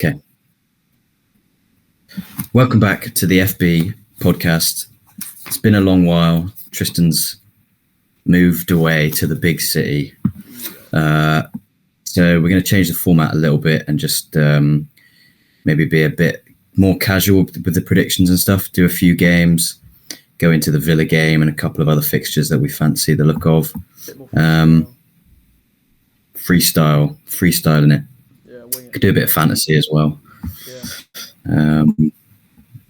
Okay. Welcome back to the FB podcast. It's been a long while. Tristan's moved away to the big city. So we're going to change the format a little bit and just maybe be a bit more casual with the predictions and stuff, do a few games, go into the Villa game and a couple of other fixtures that we fancy the look of. Freestyle in it. Yeah, wing it. Could do a bit of fantasy as well. Yeah.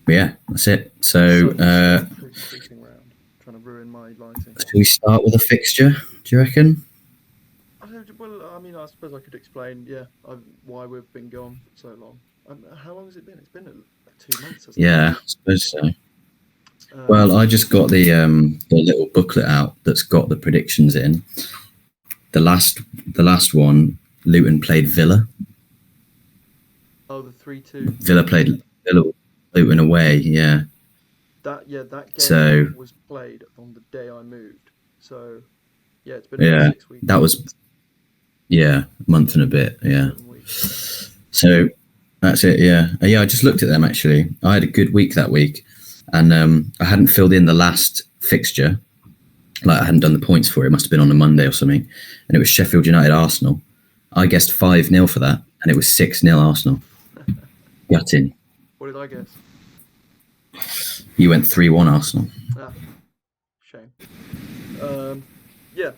But yeah, that's it. So Creeping round, trying to ruin my lighting. should we start with a fixture, do you reckon? Well, I mean, I suppose I could explain, why we've been gone for so long. How long has it been? It's been 2 months, hasn't Yeah, I suppose so. Well, I just got the little booklet out that's got the predictions in. The last one, Luton played Villa. Oh, the 3-2. Villa played Luton away. Yeah. That game So was played on the day I moved. So yeah, it's been about 6 weeks. that was a month and a bit. Yeah. 7 weeks. So that's it. Yeah. I just looked at them actually. I had a good week that week, and I hadn't filled in the last fixture. Like I hadn't done the points for it. It must have been on a Monday or something, and it was Sheffield United Arsenal. I guessed 5-0 for that, and it was 6-0 Arsenal. Gutting. What did I guess? You went 3-1 Arsenal. Shame.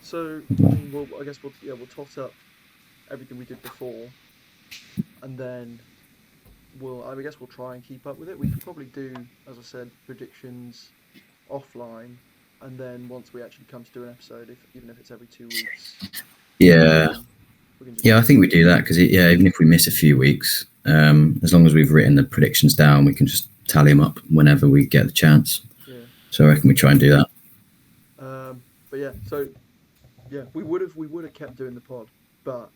So I guess we'll toss up everything we did before, and then we'll try and keep up with it. We could probably do, as I said, predictions offline, and then once we actually come to do an episode, even if it's every 2 weeks. Yeah. I think we do that because even if we miss a few weeks, as long as we've written the predictions down, we can just tally them up whenever we get the chance. Yeah. So I reckon we try and do that. We would have kept doing the pod, but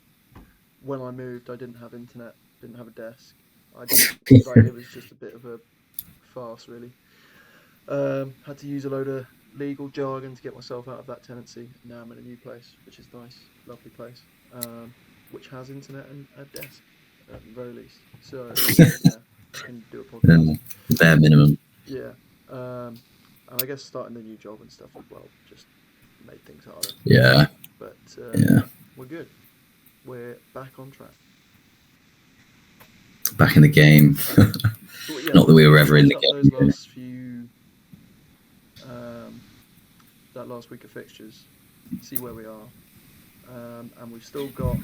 when I moved, I didn't have internet, didn't have a desk. It was just a bit of a farce, really. Had to use a load of legal jargon to get myself out of that tenancy. Now I'm in a new place, which is nice, lovely place, which has internet and a desk at the very least. So I can do a podcast. Bare minimum. Yeah, and I guess starting the new job and stuff as well just made things harder. Yeah. But we're good. We're back on track. Back in the game. Not that we were ever in the game. Those last few, that last week of fixtures, see where we are, and we've still got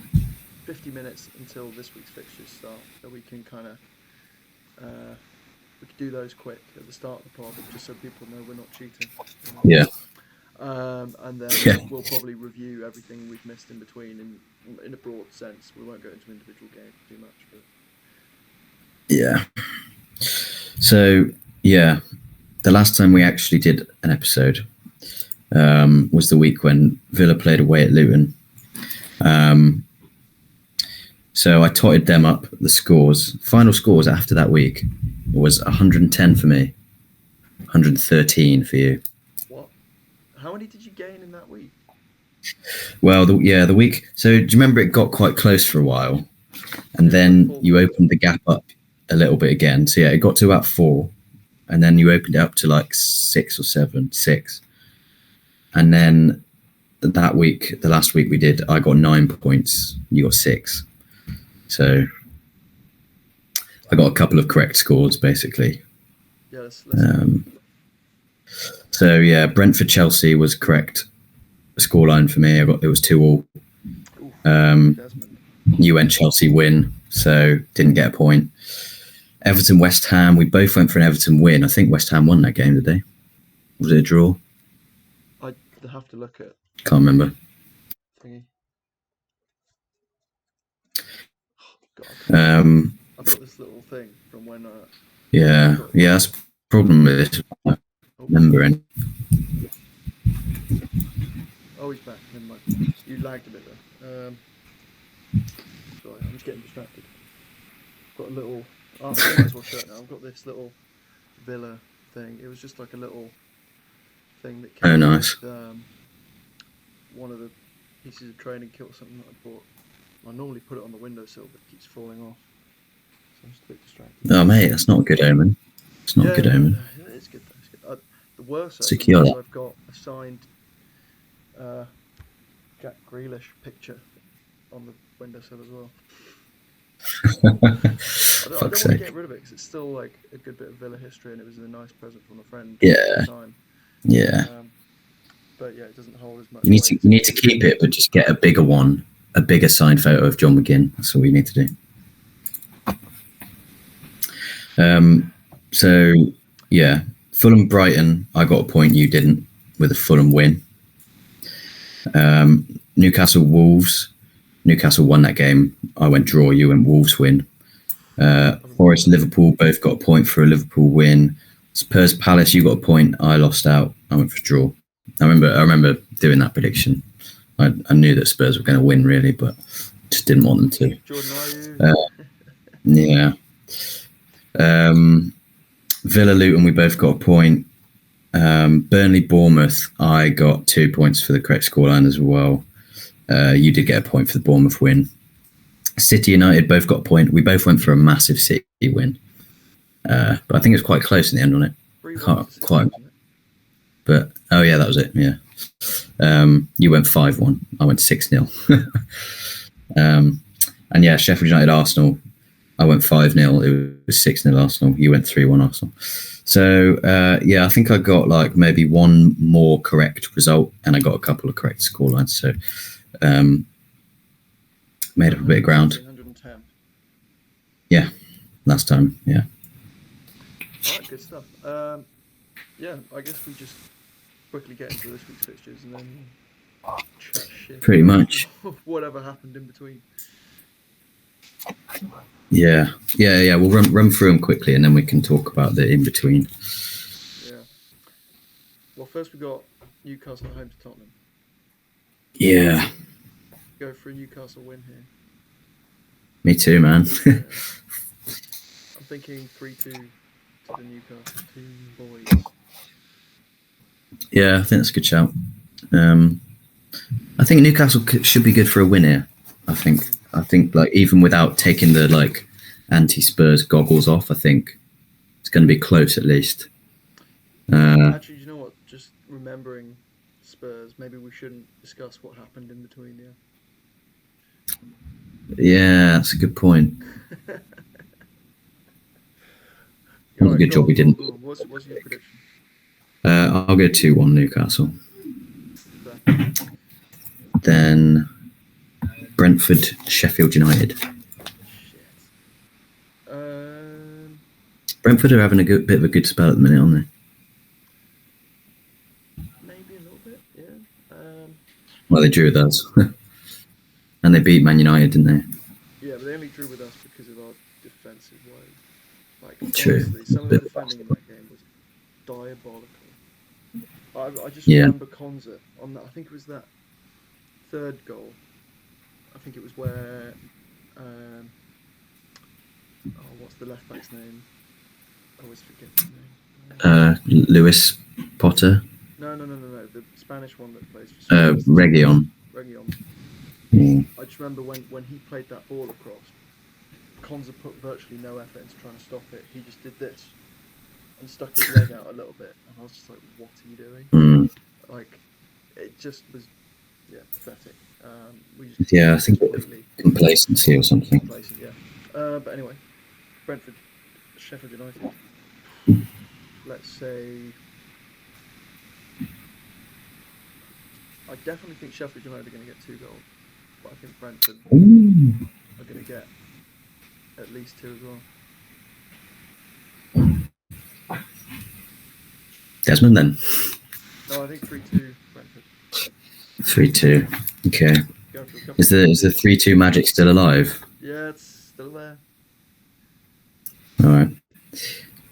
50 minutes until this week's fixtures start, so we can kind of we could do those quick at the start of the pod, just so people know we're not cheating. Yeah. And then we'll probably review everything we've missed in between in a broad sense. We won't go into individual games too much, but yeah. So the last time we actually did an episode was the week when Villa played away at Luton. So I totted them up, the scores. Final scores after that week was 110 for me, 113 for you. What? How many did you gain in that week? Well, the week. So do you remember it got quite close for a while, and then you opened the gap up a little bit again. So it got to about 4, and then you opened it up to like 6 or 7, 6, and then that week, the last week we did, I got 9 points. You got 6. So I got a couple of correct scores, basically. Yeah, let's Brentford Chelsea was correct scoreline for me. It was 2-2. You went Chelsea win, so didn't get a point. Everton West Ham, we both went for an Everton win. I think West Ham won that game, did they? Was it a draw? I'd have to look at. Can't remember. Thingy. Oh, I've got this little thing from when. That's the problem with it. Remembering. Oh, he's back. Never mind. You lagged a bit there. Sorry, I'm just getting distracted. Got a little. I might as well show it now. I've got this little Villa thing. It was just like a little thing that came nice. with one of the pieces of training kit or something that I bought. I normally put it on the windowsill, but it keeps falling off. I'm just a bit distracted. Oh, mate, that's not a good omen. It's not a good omen. No, it's good though. It's good. The worst Secure omen is that. I've got a signed Jack Grealish picture on the windowsill as well. I don't want to get rid of it because it's still like a good bit of Villa history, and it was a nice present from a friend at the time. Yeah. But yeah, it doesn't hold as much. You need to keep it, but just get a bigger one, a bigger signed photo of John McGinn. That's all you need to do. So yeah, Fulham Brighton, I got a point, you didn't, with a Fulham win. Newcastle Wolves, Newcastle won that game. I went draw, you went Wolves win. Forest Liverpool both got a point for a Liverpool win. Spurs Palace, you got a point, I lost out. I went for draw. I remember doing that prediction. I knew that Spurs were going to win really, but just didn't want them to. Jordan, yeah. Villa Luton, we both got a point. Burnley Bournemouth, I got 2 points for the correct scoreline as well. You did get a point for the Bournemouth win. City United both got a point. We both went for a massive City win. But I think it was quite close in the end on it. Can't quite. But oh yeah, that was it. Yeah. You went 5-1. I went 6-0. And yeah, Sheffield United Arsenal. I went 5-0. It was 6-0 Arsenal. You went 3-1 Arsenal. So yeah, I think I got like maybe one more correct result, and I got a couple of correct scorelines. So made up a bit of ground. 110. Yeah, last time. Yeah. All right, good stuff. Yeah, I guess we just quickly get into this week's fixtures and then chat shit. Pretty much. Whatever happened in between. Yeah. We'll run through them quickly, and then we can talk about the in between. Yeah. Well, first we got Newcastle at home to Tottenham. Yeah. Go for a Newcastle win here. Me too, man. Yeah. I'm thinking 3-2 to the Newcastle team boys. Yeah, I think that's a good shout. I think Newcastle should be good for a win here. I think like even without taking the like anti-Spurs goggles off, I think it's going to be close at least. Actually, you know what? Just remembering Spurs, maybe we shouldn't discuss what happened in between. Yeah, that's a good point. What a good job we didn't. What's your prediction? I'll go 2-1 Newcastle. Then Brentford, Sheffield United. Shit. Brentford are having a bit of a good spell at the minute, aren't they? Maybe a little bit, yeah. Well, they drew with us. And they beat Man United, didn't they? Yeah, but they only drew with us because of our defensive way. Like, True. honestly, some of the defending in that game was diabolical. I just remember Konza on that. I think it was that third goal. I think it was where what's the left back's name? I always forget his name. Lewis Potter. No. The Spanish one that plays for Spurs. Region. I just remember when he played that ball across, Konza put virtually no effort into trying to stop it. He just did this and stuck his leg out a little bit, and I was just like, "What are you doing?" Like, it just was, pathetic. I think it was complacency or something. Complacent, yeah. But anyway, Brentford, Sheffield United. Let's say, I definitely think Sheffield United are going to get 2 goals, but I think Brentford are going to get at least 2 as well. Desmond then? No, I think 3-2 Brentford. 3-2. Okay. Is the 3-2 magic still alive? Yeah, it's still there. All right.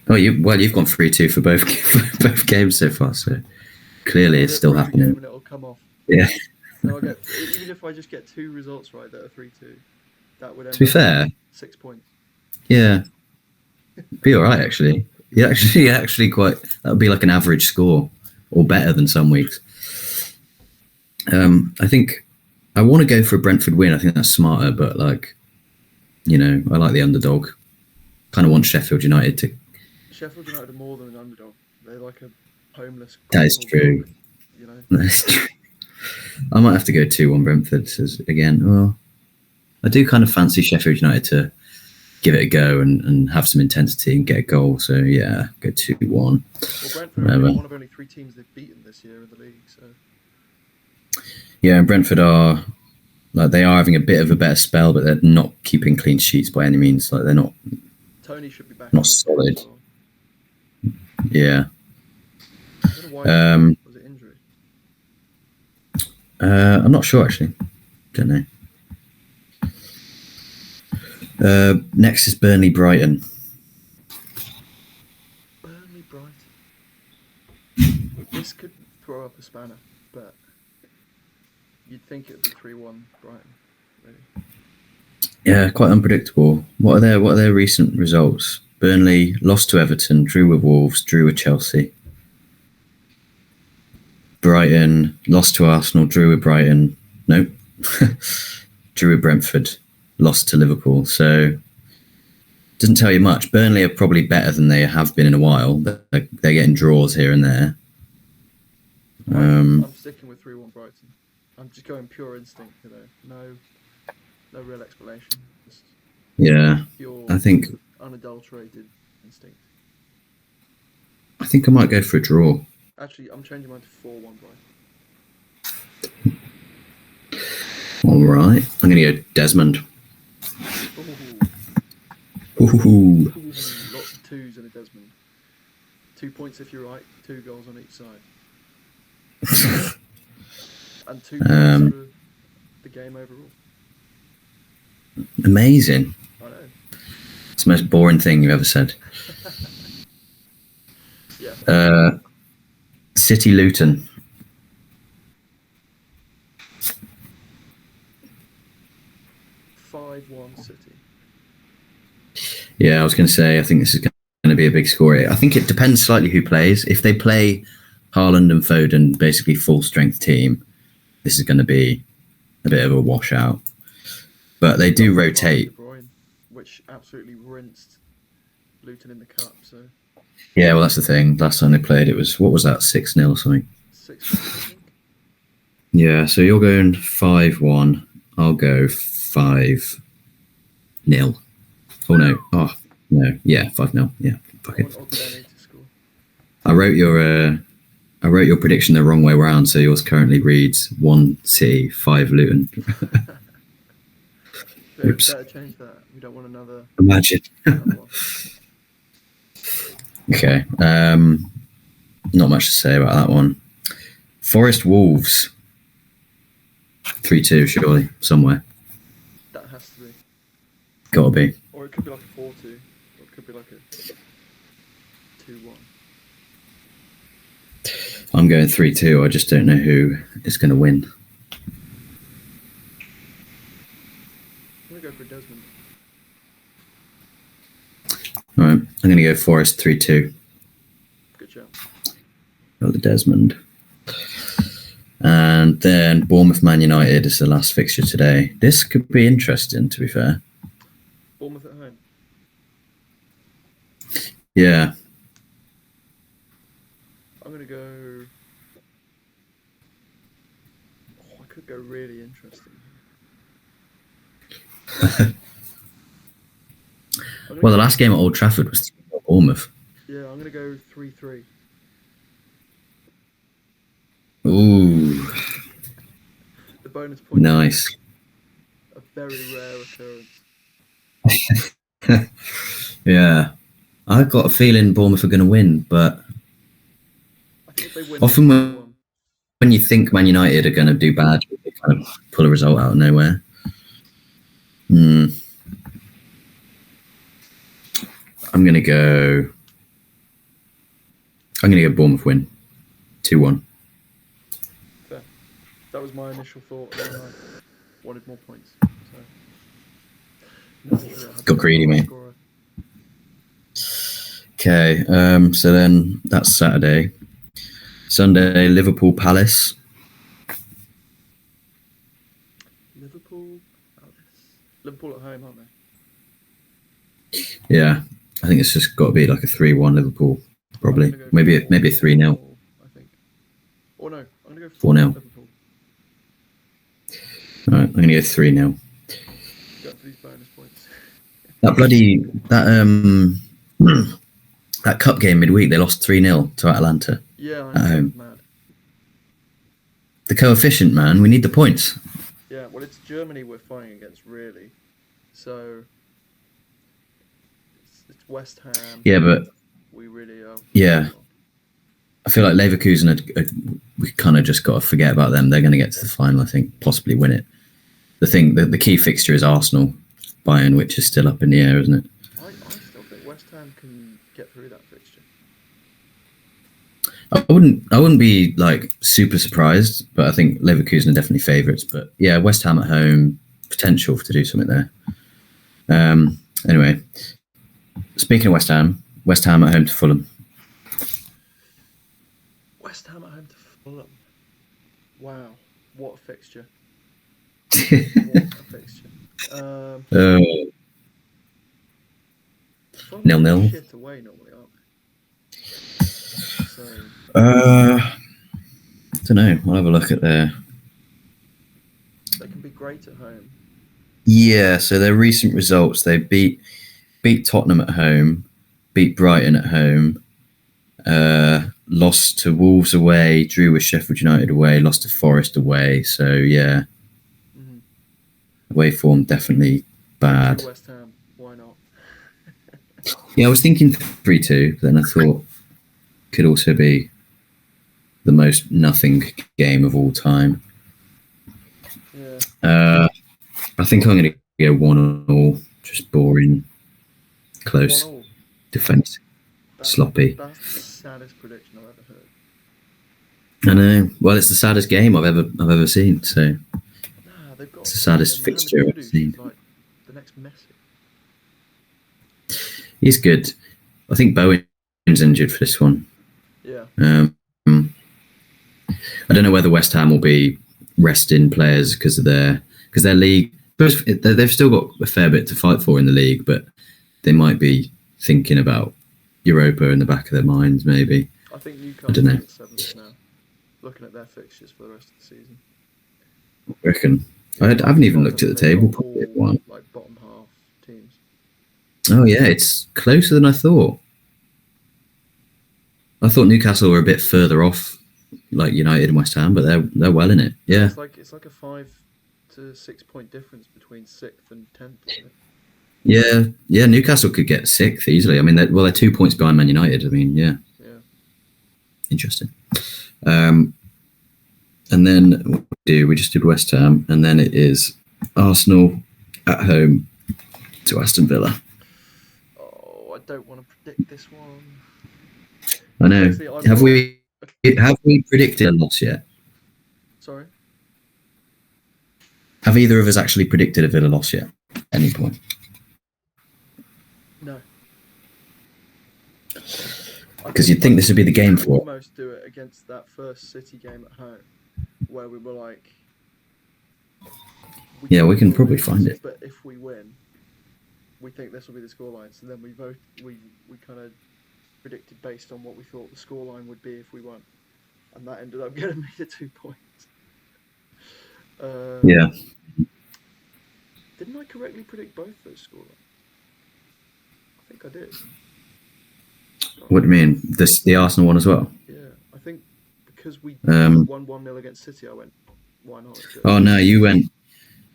Oh, you've gone 3-2 for both games so far, so clearly it's still happening. And it'll come off. Yeah. No, even if I just get 2 results right that are 3-2, that would end to be fair, 6 points. Yeah. Be all right, actually. Yeah, actually quite. That would be like an average score, or better than some weeks. I think I want to go for a Brentford win. I think that's smarter, but like, I like the underdog. kind of want Sheffield United to. Sheffield United are more than an underdog. They're like a homeless. That is true. Dog, you know. That's true. I might have to go 2-1 Brentford again. Well, I do kind of fancy Sheffield United to give it a go and have some intensity and get a goal. So yeah, go 2-1. Well, Brentford are one of only 3 teams they've beaten this year in the league. So yeah, and Brentford are they are having a bit of a better spell, but they're not keeping clean sheets by any means. Like they're not. Tony should be back. Not solid. Yeah. I don't know why was it injury? I'm not sure actually. Don't know. Next is Burnley Brighton. Burnley Brighton. This could throw up a spanner, but you'd think it would be 3-1 Brighton. Really. Yeah, quite unpredictable. What are their recent results? Burnley lost to Everton, drew with Wolves, drew with Chelsea. Brighton lost to Arsenal, drew with Brighton. Nope. Drew with Brentford, lost to Liverpool. So doesn't tell you much. Burnley are probably better than they have been in a while. They're getting draws here and there. I'm sticking with 3-1 Brighton. I'm just going pure instinct, you know. No real explanation. Just pure, I think unadulterated instinct. I think I might go for a draw. Actually, I'm changing mine to 4-1 Brighton. All right, I'm going to go Desmond. Ooh. Lots of 2s in a Desmond. 2 points if you're right, 2 goals on each side. And 2 points for the game overall. Amazing. I know. It's the most boring thing you've ever said. Yeah. City Luton. 5-1 City. Yeah, I was going to say, I think this is going to be a big score. I think it depends slightly who plays. If they play Haaland and Foden, basically full strength team, this is going to be a bit of a washout. But they do rotate. De Bruyne, which absolutely rinsed Luton in the cup. So. Yeah, well, that's the thing. Last time they played, it was, what was that, 6-0 or something? 6-0, I think. Yeah, so you're going 5-1. I'll go 5-0. Oh, no. Oh, no. Yeah, 5-0. Yeah, fuck it. I wrote your prediction the wrong way around, so yours currently reads 1 City, 5 Luton. Oops. Better change that. We don't want another. Imagine. Okay. Not much to say about that one. Forest Wolves. 3-2, surely, somewhere. That has to be. Gotta be. Or it could be like a 4-2. Or it could be like a 2-1. I'm going 3-2. I just don't know who is going to win. I'm going to go for Desmond. All right. I'm going to go Forest 3-2. Good job. Got the Desmond. And then Bournemouth Man United is the last fixture today. This could be interesting, to be fair. Bournemouth at home. Yeah. I'm going to go... I could go really interesting. Well, the last game at Old Trafford was Bournemouth. Yeah, I'm going to go 3-3. Ooh. The bonus point. Nice. A very rare occurrence. Yeah. I've got a feeling Bournemouth are going to win, but I think if they win, often when you think Man United are going to do bad, they kind of pull a result out of nowhere. I'm going to go Bournemouth win. 2-1. Fair. That was my initial thought. And I wanted more points. So. Got greedy, mate. Okay, so then that's Saturday. Sunday, Liverpool Palace. Liverpool Palace. Liverpool at home, aren't they? Yeah. I think it's just got to be like a 3-1 Liverpool, probably. I'm gonna go Maybe a 3-0. 4-0, I think. Or no, I'm gonna go 4-0 4-0. Liverpool. All right, I'm going to go 3-0. Go for these bonus points. That cup game midweek, they lost 3-0 to Atalanta. Yeah, I at know. home. Mad. The coefficient, man. We need the points. Yeah, well, it's Germany we're fighting against, really. So it's West Ham. Yeah, but We really are. yeah, I feel like Leverkusen we kind of just got to forget about them. They're going to get to the final, I think, possibly win it. The key fixture is Arsenal, Bayern, which is still up in the air, isn't it? I still think West Ham can get through that fixture. I wouldn't be like super surprised, but I think Leverkusen are definitely favourites. But yeah, West Ham at home, potential to do something there. Anyway, speaking of West Ham at home to Fulham. West Ham at home to Fulham. Wow, what a fixture! What a fixture. Fulham 0-0. Shit away normally, aren't they? So I don't know. I'll have a look at their. they can be great at home. Yeah, so their recent results: they beat Tottenham at home, beat Brighton at home, lost to Wolves away, drew with Sheffield United away, lost to Forest away. So yeah, away form definitely bad. West Ham, why not? Yeah, I was thinking 3-2, then I thought could also be the most nothing game of all time. Yeah. I think I'm going to go 1-1, just boring, close, 1-1. defense, sloppy. That's the saddest prediction I've ever heard. I know. Well, it's the saddest game I've ever seen. So they've got it's the saddest fixture I've seen. Like the next Messi. He's good. I think Bowen's injured for this one. Yeah. I don't know whether West Ham will be resting players because their league. They've still got a fair bit to fight for in the league, but they might be thinking about Europa in the back of their minds, maybe. I think I don't know. Newcastle seventh now, looking at their fixtures for the rest of the season. I reckon. I haven't even looked at the table properly. Like bottom half teams. Oh yeah, it's closer than I thought. I thought Newcastle were a bit further off, like United and West Ham, but they're well in it. Yeah. It's like a 5 to 6 point difference between 6th and 10th. Isn't it? Yeah. Newcastle could get 6th easily. I mean, they're 2 points behind Man United. I mean, yeah. Interesting. And then we just did West Ham, and then it is Arsenal at home to Aston Villa. Oh, I don't want to predict this one. I know. Have we predicted a loss yet? Sorry? Have either of us actually predicted a Villa loss yet? At any point? No. Because you'd think this would be the game for it. Almost do it against that first City game at home, where we were like. We can probably find it. But if we win, we think this will be the scoreline. So then we kind of predicted based on what we thought the scoreline would be if we won, and that ended up getting me the 2 points. Yeah. Didn't I correctly predict both those scorelines? I think I did. What do you mean? The Arsenal one as well? Yeah, I think because we won 1-0 against City, I went, why not? Oh no, you went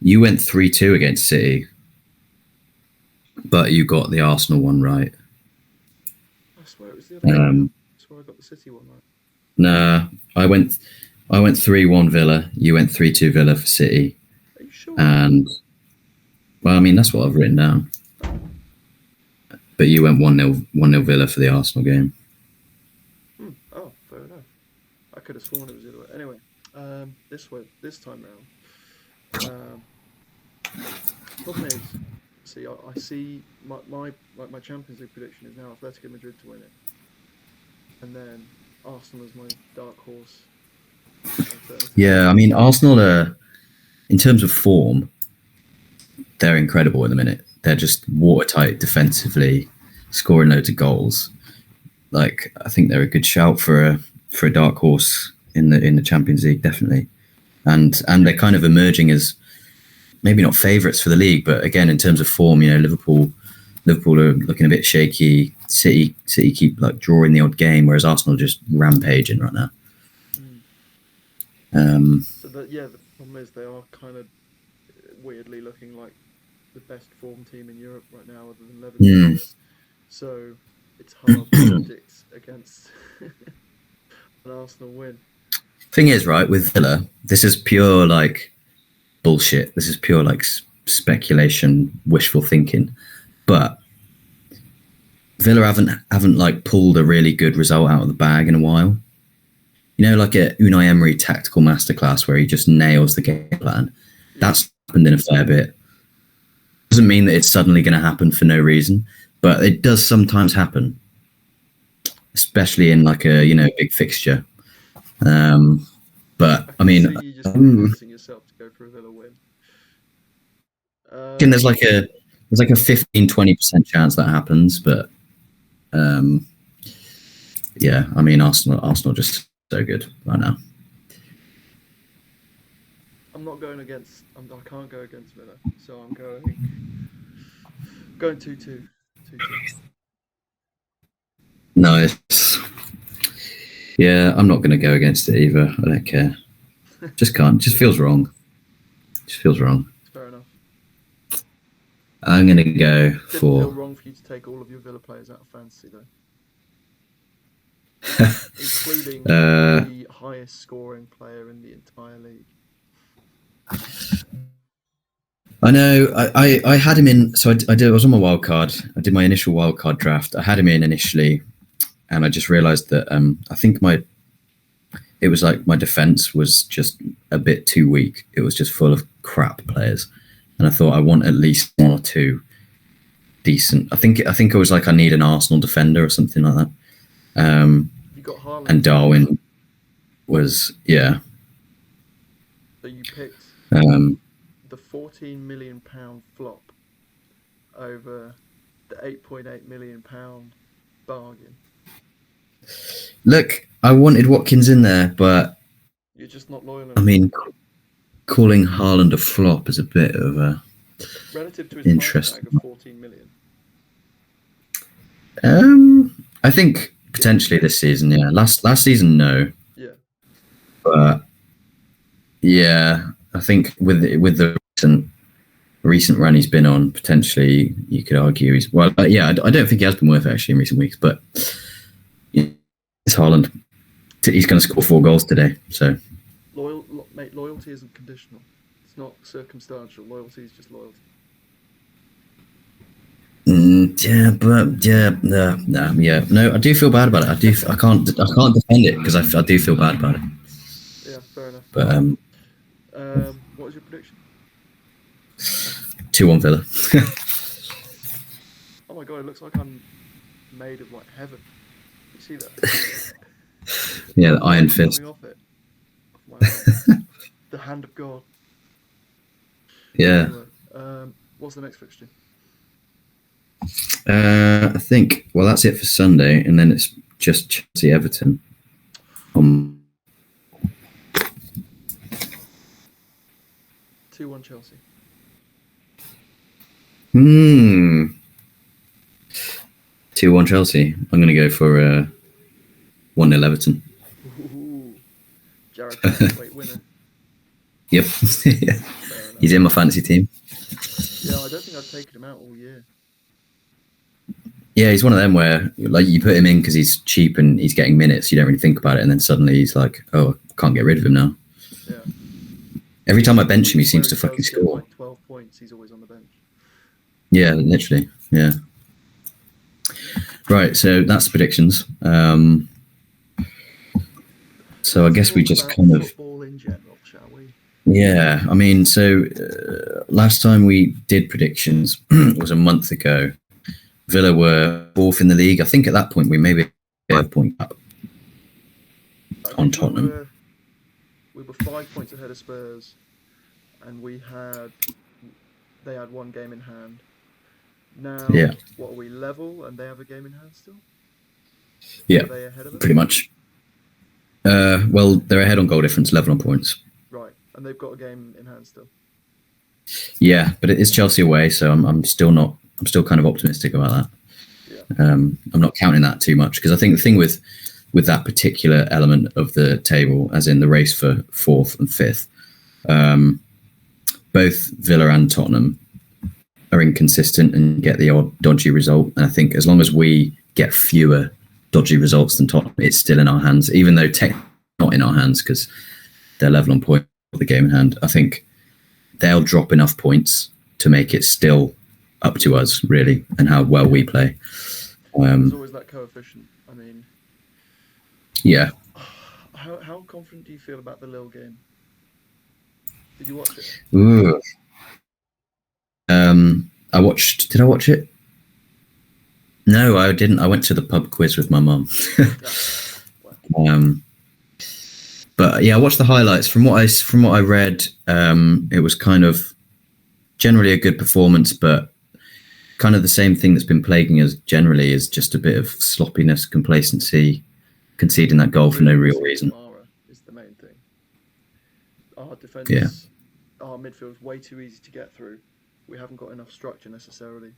3-2 against City, but you got the Arsenal one right. I swear it was the other one. I swear I got the City one right. Nah, I went 3-1 Villa. You went 3-2 Villa for City. Are you sure? And well, I mean that's what I've written down. But you went 1-0 Villa for the Arsenal game. Oh, fair enough. I could have sworn it was the other way. Anyway, this time round. Problem is, see, I see my Champions League prediction is now Atletico Madrid to win it, and then Arsenal is my dark horse. Yeah, I mean Arsenal are, in terms of form, they're incredible at the minute. They're just watertight defensively, scoring loads of goals. Like, I think they're a good shout for a dark horse in the Champions League, definitely. And they're kind of emerging as maybe not favourites for the league, but again, in terms of form, Liverpool are looking a bit shaky. City keep like drawing the odd game, whereas Arsenal are just rampaging right now. So the problem is they are kind of weirdly looking like the best form team in Europe right now, other than Lebanon. So it's hard to predict against an Arsenal win. Thing is, right, with Villa, this is pure like bullshit. This is pure like speculation, wishful thinking. But Villa haven't like pulled a really good result out of the bag in a while. Like a Unai Emery tactical masterclass where he just nails the game plan. That's happened in a fair bit. Doesn't mean that it's suddenly going to happen for no reason, but it does sometimes happen, especially in like a big fixture. But I mean, you just convincing yourself to go for a Villa win. There's like a 15-20% chance that happens, but yeah, I mean Arsenal just so good right now. I'm not going against. I can't go against Villa, so I'm going 2-2. Nice. Yeah, I'm not going to go against it either. I don't care. Just can't. Just feels wrong. Fair enough. I'm going to go Didn't for. Feel wrong for you to take all of your Villa players out of fantasy though, including the highest scoring player in the entire league. I know. I had him in. So I was on my wild card. I did my initial wild card draft. I had him in initially, and I just realised that I think it was like my defence was just a bit too weak. It was just full of crap players, and I thought I want at least one or two decent. I think I was like I need an Arsenal defender or something like that. You got Haaland. And Darwin was So you picked the £14 million flop over the £8.8 million bargain. Look, I wanted Watkins in there, but you're just not loyal enough. I mean, calling Haaland a flop is a bit of a relative to his price tag of 14 million. I think potentially this season, yeah. Last season, no. Yeah. But yeah, I think with the recent run he's been on, potentially you could argue he's yeah. I don't think he has been worth it actually in recent weeks, but it's Haaland. He's going to score 4 goals today, so. Loyalty isn't conditional. It's not circumstantial. Loyalty is just loyalty. No, I do feel bad about it. I can't defend it because I do feel bad about it. Yeah, fair enough. But what was your prediction? 2-1 Villa. Oh my god, it looks like I'm made of like heaven. You see that? Yeah, the iron fist. Off it. The hand of God. Yeah. Anyway, what's the next fixture? I think. Well, that's it for Sunday, and then it's just Chelsea Everton. 2-1 Chelsea. 2-1 Chelsea. I'm going to go for 1-0 Everton. Ooh, Jared, great winner. Yep. He's in my fantasy team. Yeah, I don't think I've taken him out all year. Yeah, he's one of them where like you put him in because he's cheap and he's getting minutes. You don't really think about it, and then suddenly he's like, "Oh, I can't get rid of him now." Yeah. Every time I bench him, he seems to fucking score. Like 12 points, he's always on the bench. Yeah, literally. Yeah. Right, so that's predictions. So I guess we just kind of. Football in general, shall we? Yeah, I mean, so last time we did predictions was a month ago. Villa were 4th in the league. I think at that point we maybe 5 point up on Tottenham. We were 5 points ahead of Spurs, and they had 1 game in hand. Now, Yeah, what are we, level, and they have a game in hand still? yeah, Are they ahead of us? pretty much. Well, they're ahead on goal difference, level on points. Right, and they've got a game in hand still. Yeah, but it is Chelsea away, so I'm still not. I'm still kind of optimistic about that. Yeah. I'm not counting that too much because I think the thing with that particular element of the table, as in the race for fourth and fifth, both Villa and Tottenham are inconsistent and get the odd dodgy result. And I think as long as we get fewer dodgy results than Tottenham, it's still in our hands, even though technically not in our hands because they're level on point with the game in hand. I think they'll drop enough points to make it still up to us, really, and how well we play. There's always that coefficient. I mean, Yeah. how confident do you feel about the Lille game? Did you watch it? Ooh. I watched. Did I watch it? No, I didn't. I went to the pub quiz with my mum. But yeah, I watched the highlights. From what I read, it was kind of generally a good performance, but kind of the same thing that's been plaguing us generally is just a bit of sloppiness, complacency, conceding that goal for no real reason. Kamara is the main thing. Our defense, our midfield is way too easy to get through. We haven't got enough structure necessarily,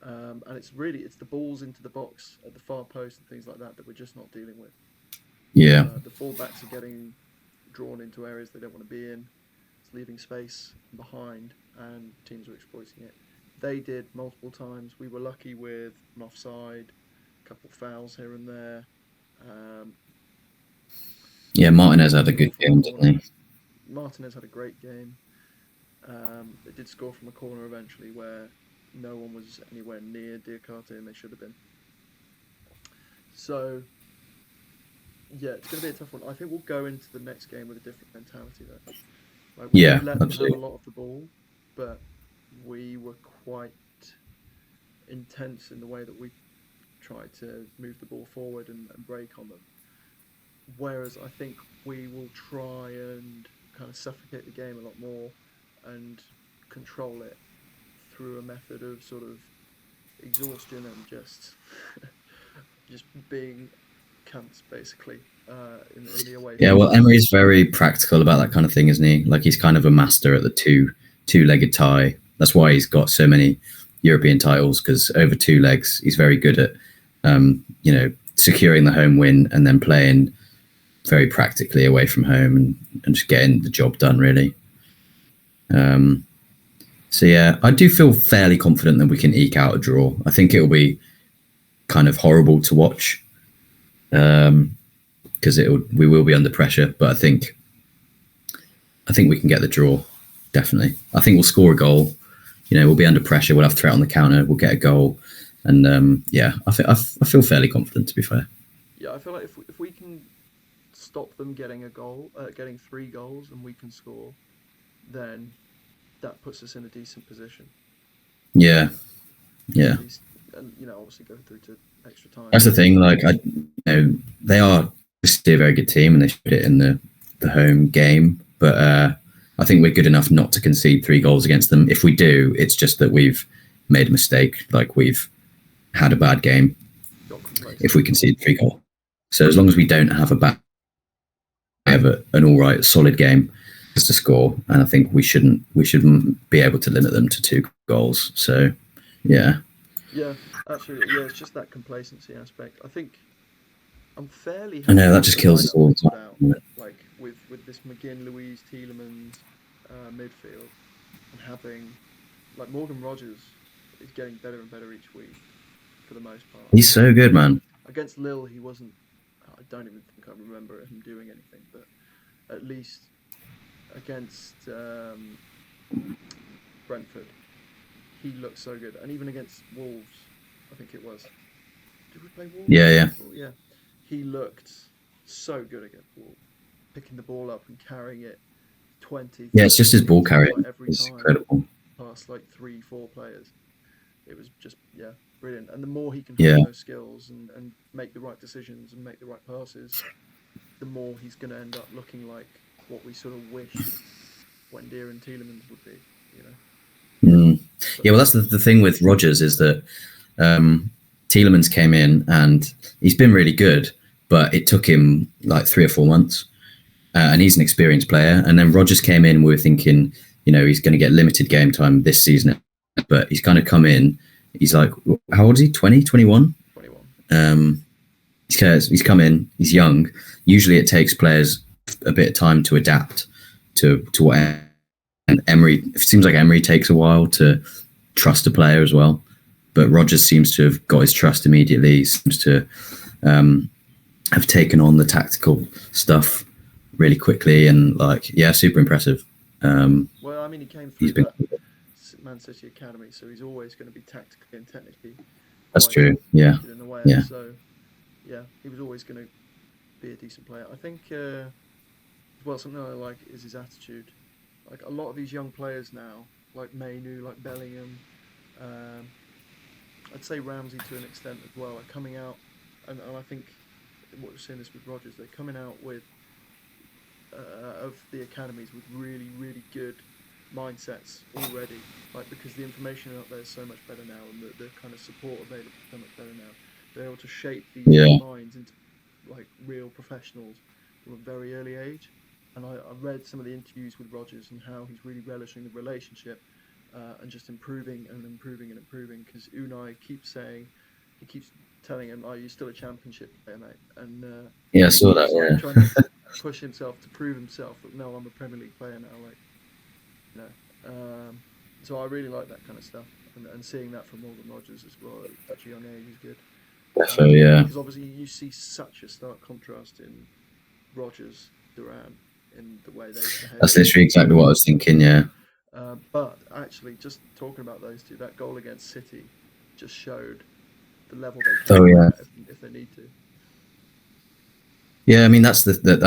and it's the balls into the box at the far post and things like that we're just not dealing with. Yeah. The fullbacks are getting drawn into areas they don't want to be in. It's leaving space behind, and teams are exploiting it. They did multiple times. We were lucky with an offside, a couple of fouls here and there. Yeah, Martinez had a good game, didn't he? Martinez had a great game. They did score from a corner eventually where no one was anywhere near Diakate and they should have been. So, yeah, it's going to be a tough one. I think we'll go into the next game with a different mentality though. Like, we let them have a lot of the ball, but we were quite intense in the way that we tried to move the ball forward and break on them. Whereas I think we will try and kind of suffocate the game a lot more and control it through a method of sort of exhaustion and just being cunts basically in the away. Yeah, well, Emery's very practical about that kind of thing, isn't he? Like he's kind of a master at the two-legged tie. That's why he's got so many European titles, because over two legs he's very good at securing the home win and then playing very practically away from home and just getting the job done, really. So yeah, I do feel fairly confident that we can eke out a draw. I think it'll be kind of horrible to watch because we will be under pressure, but I think we can get the draw, definitely. I think we'll score a goal. We'll be under pressure. We'll have threat on the counter. We'll get a goal, and I feel fairly confident, to be fair. Yeah, I feel like if we can stop them getting a goal, getting 3 goals, and we can score, then that puts us in a decent position. Yeah. And obviously go through to extra time. That's the thing. Like they are still a very good team, and they showed it in the home game. But I think we're good enough not to concede 3 goals against them. If we do, it's just that we've made a mistake. Like we've had a bad game. If we concede 3 goals, so as long as we don't have an all right solid game to score, and I think we shouldn't be able to limit them to 2 goals. So yeah, absolutely. Yeah, it's just that complacency aspect. I think I'm fairly happy. I know that just kills us all the time. Like with this McGinn, Louise, Tielemans midfield, and having like Morgan Rogers is getting better and better each week for the most part. He's so good, man. Against Lille, he wasn't. I don't even think I remember him doing anything, but at least against Brentford, he looked so good, and even against Wolves, I think it was. Did we play Wolves? Yeah. Yeah. He looked so good against Wolves, picking the ball up and carrying it 20. Yeah, it's just his ball carrying. It's incredible. Past like 3-4 players. It was just brilliant. And the more he can have those skills and make the right decisions and make the right passes, the more he's going to end up looking like what we sort of wish Wendy and Tielemans would be. Yeah, well, that's the thing with Rodgers is that Tielemans came in and he's been really good, but it took him like 3 or 4 months, and he's an experienced player. And then Rodgers came in, we were thinking, he's going to get limited game time this season, but he's kind of come in. He's like, how old is he? 20, 21? 21. He's come in. He's young. Usually, it takes players a bit of time to adapt to what. And Emery, it seems like Emery takes a while to trust a player as well. But Rodgers seems to have got his trust immediately. He seems to have taken on the tactical stuff really quickly, and super impressive. Well, I mean, he came through that Man City academy, so he's always going to be tactically and technically. That's true. Yeah. In a way. Yeah. So, yeah, he was always going to be a decent player. I think. Something I like is his attitude. Like a lot of these young players now, like Mainu, like Bellingham, I'd say Ramsey to an extent as well, are coming out, and I think what we're seeing is with Rodgers, they're coming out with of the academies with really, really good mindsets already. Like because the information out there is so much better now, and the kind of support available is so much better now. They're able to shape these minds into like real professionals from a very early age. And I read some of the interviews with Rodgers and how he's really relishing the relationship and just improving because Unai keeps telling him, "Oh, you're still a championship player, mate." And I saw that. Yeah, trying to push himself to prove himself that no, I'm a Premier League player now. So I really like that kind of stuff, and seeing that from Morgan Rodgers as well at such a young age is good. Definitely, yeah. Because obviously you see such a stark contrast in Rodgers, Duran. In the way they behave. That's literally exactly what I was thinking, yeah. But actually, just talking about those two, that goal against City just showed the level they can if they need to. Yeah, I mean, that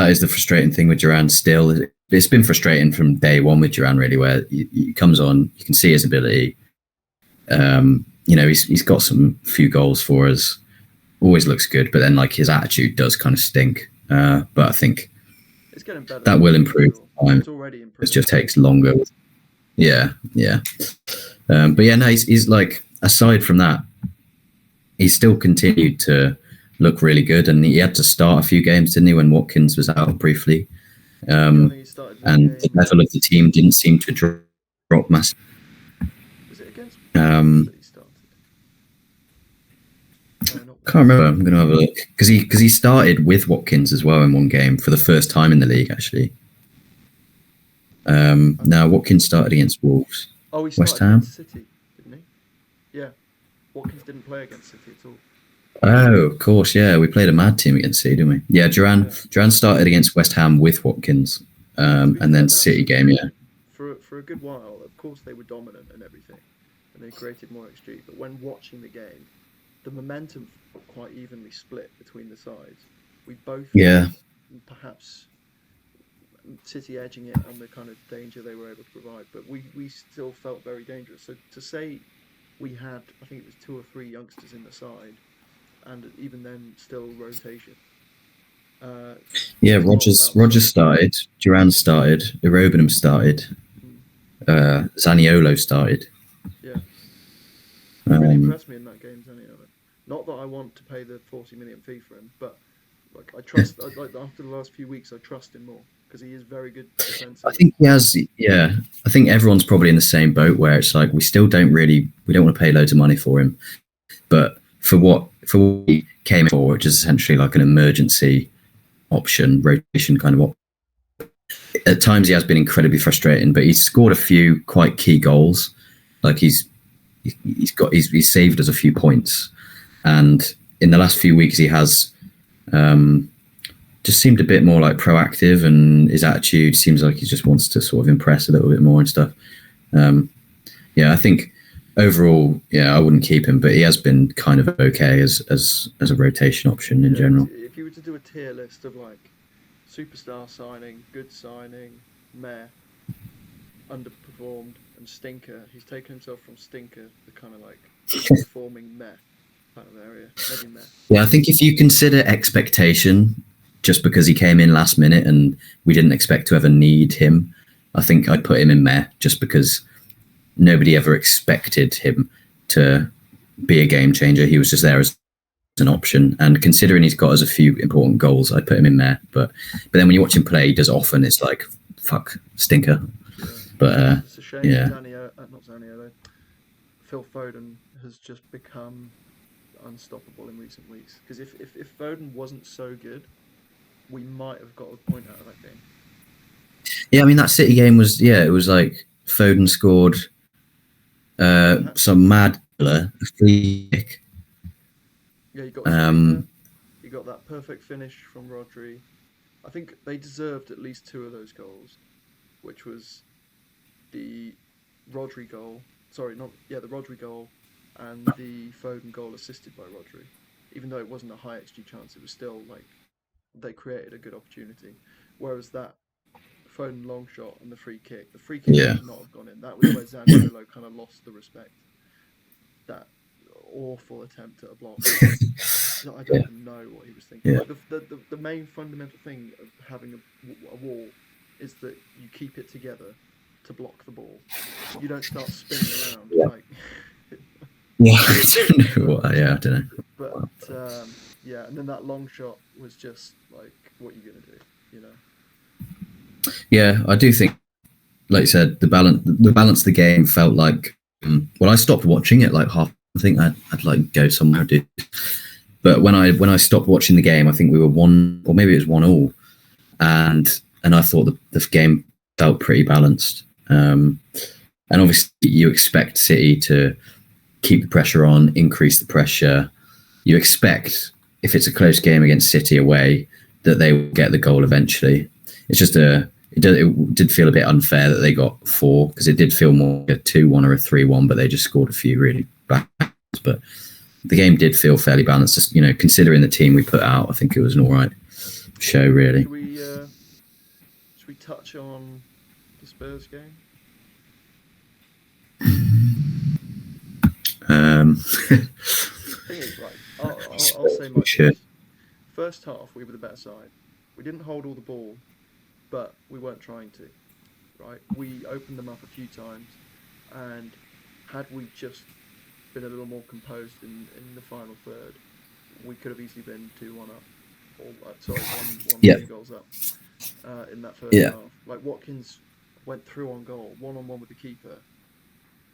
is the frustrating thing with Duran still. It's been frustrating from day one with Duran, really, where he comes on, you can see his ability. He's got some few goals for us, always looks good, but then his attitude does kind of stink. But I think it's getting better. That will improve time. It's already improved. It just takes longer. Yeah. But yeah, no, he's like, aside from that, he's still continued to look really good, and he had to start a few games, didn't he, when Watkins was out briefly. And the level of the team didn't seem to drop massively. Was it against that he started? Can't remember. I'm going to have a look because he started with Watkins as well in one game for the first time in the league, actually. Now Watkins started against Wolves. Oh, he started West Ham. Against City, didn't he? Yeah, Watkins didn't play against City at all. Oh, of course, yeah. We played a mad team against City, didn't we? Yeah, Duran started against West Ham with Watkins, and then City game, yeah. For a good while, of course, they were dominant and everything, and they created more XG. But when watching the game, the momentum felt quite evenly split between the sides. We both perhaps City edging it on the kind of danger they were able to provide, but we still felt very dangerous. So to say we had, I think it was 2 or 3 youngsters in the side, and even then still rotation. Rodgers started, Duran started, Irobenham started, Zaniolo started. Yeah. Really impressed me in that game, Zaniolo. Not that I want to pay the 40 million fee for him, but I trust. After the last few weeks, I trust him more because he is very good defensive. I think he has. Yeah, I think everyone's probably in the same boat where it's like we don't want to pay loads of money for him, but for what he came for, which is essentially like an emergency option, rotation kind of option. At times he has been incredibly frustrating, but he's scored a few quite key goals. Like he's saved us a few points, and in the last few weeks he has just seemed a bit more like proactive, and his attitude seems like he just wants to sort of impress a little bit more and stuff. I think overall, I wouldn't keep him, but he has been kind of okay as a rotation option in general. If you were to do a tier list of like superstar signing, good signing, meh, underperformed, and stinker, he's taken himself from stinker to kind of like performing meh kind of area. Maybe meh. Yeah, I think if you consider expectation, just because he came in last minute and we didn't expect to ever need him, I think I'd put him in meh, just because nobody ever expected him to be a game changer. He was just there as an option, and considering he's got us a few important goals, I'd put him in there. But then when you watch him play, he does often. It's like, fuck, stinker. Yeah. But It's a shame yeah. not Zaniolo, Phil Foden has just become unstoppable in recent weeks. Because if Foden wasn't so good, we might have got a point out of that game. Yeah, I mean, that City game was, it was like Foden scored some mad free kick. Yeah, you got that perfect finish from Rodri. I think they deserved at least 2 of those goals, which was the Rodri goal. Sorry, the Rodri goal and the Foden goal assisted by Rodri. Even though it wasn't a high XG chance, it was still like they created a good opportunity. Whereas that Foden long shot and the free kick should not have gone in. That was where Zaniolo kind of lost the respect. That awful attempt at a block. I don't even know what he was thinking. Yeah. Like the main fundamental thing of having a wall is that you keep it together to block the ball. You don't start spinning around. Yeah. Like, I don't know. I don't know. But and then that long shot was just like, what are you gonna do? You know. Yeah, I do think, like you said, the balance of the game felt like. Well, I stopped watching it like half. I think I'd like go somewhere, dude. But when I stopped watching the game, I think we were 1, or maybe it was 1-1, and I thought the game felt pretty balanced. And obviously, you expect City to keep the pressure on, increase the pressure. You expect, if it's a close game against City away, that they will get the goal eventually. It's just it did feel a bit unfair that they got 4, because it did feel more like a 2-1 or a 3-1, but they just scored a few really bad. But the game did feel fairly balanced. Just, considering the team we put out, I think it was an all right show, really. Should we touch on the Spurs game? The thing is, right, I'll say my Sure. First half, we were the better side. We didn't hold all the ball, but we weren't trying to. Right, we opened them up a few times, and had we just been a little more composed in the final third, we could have easily been 2-1 up, or one 2 goals up in that first half. Like, Watkins went through on goal, 1-on-1 with the keeper,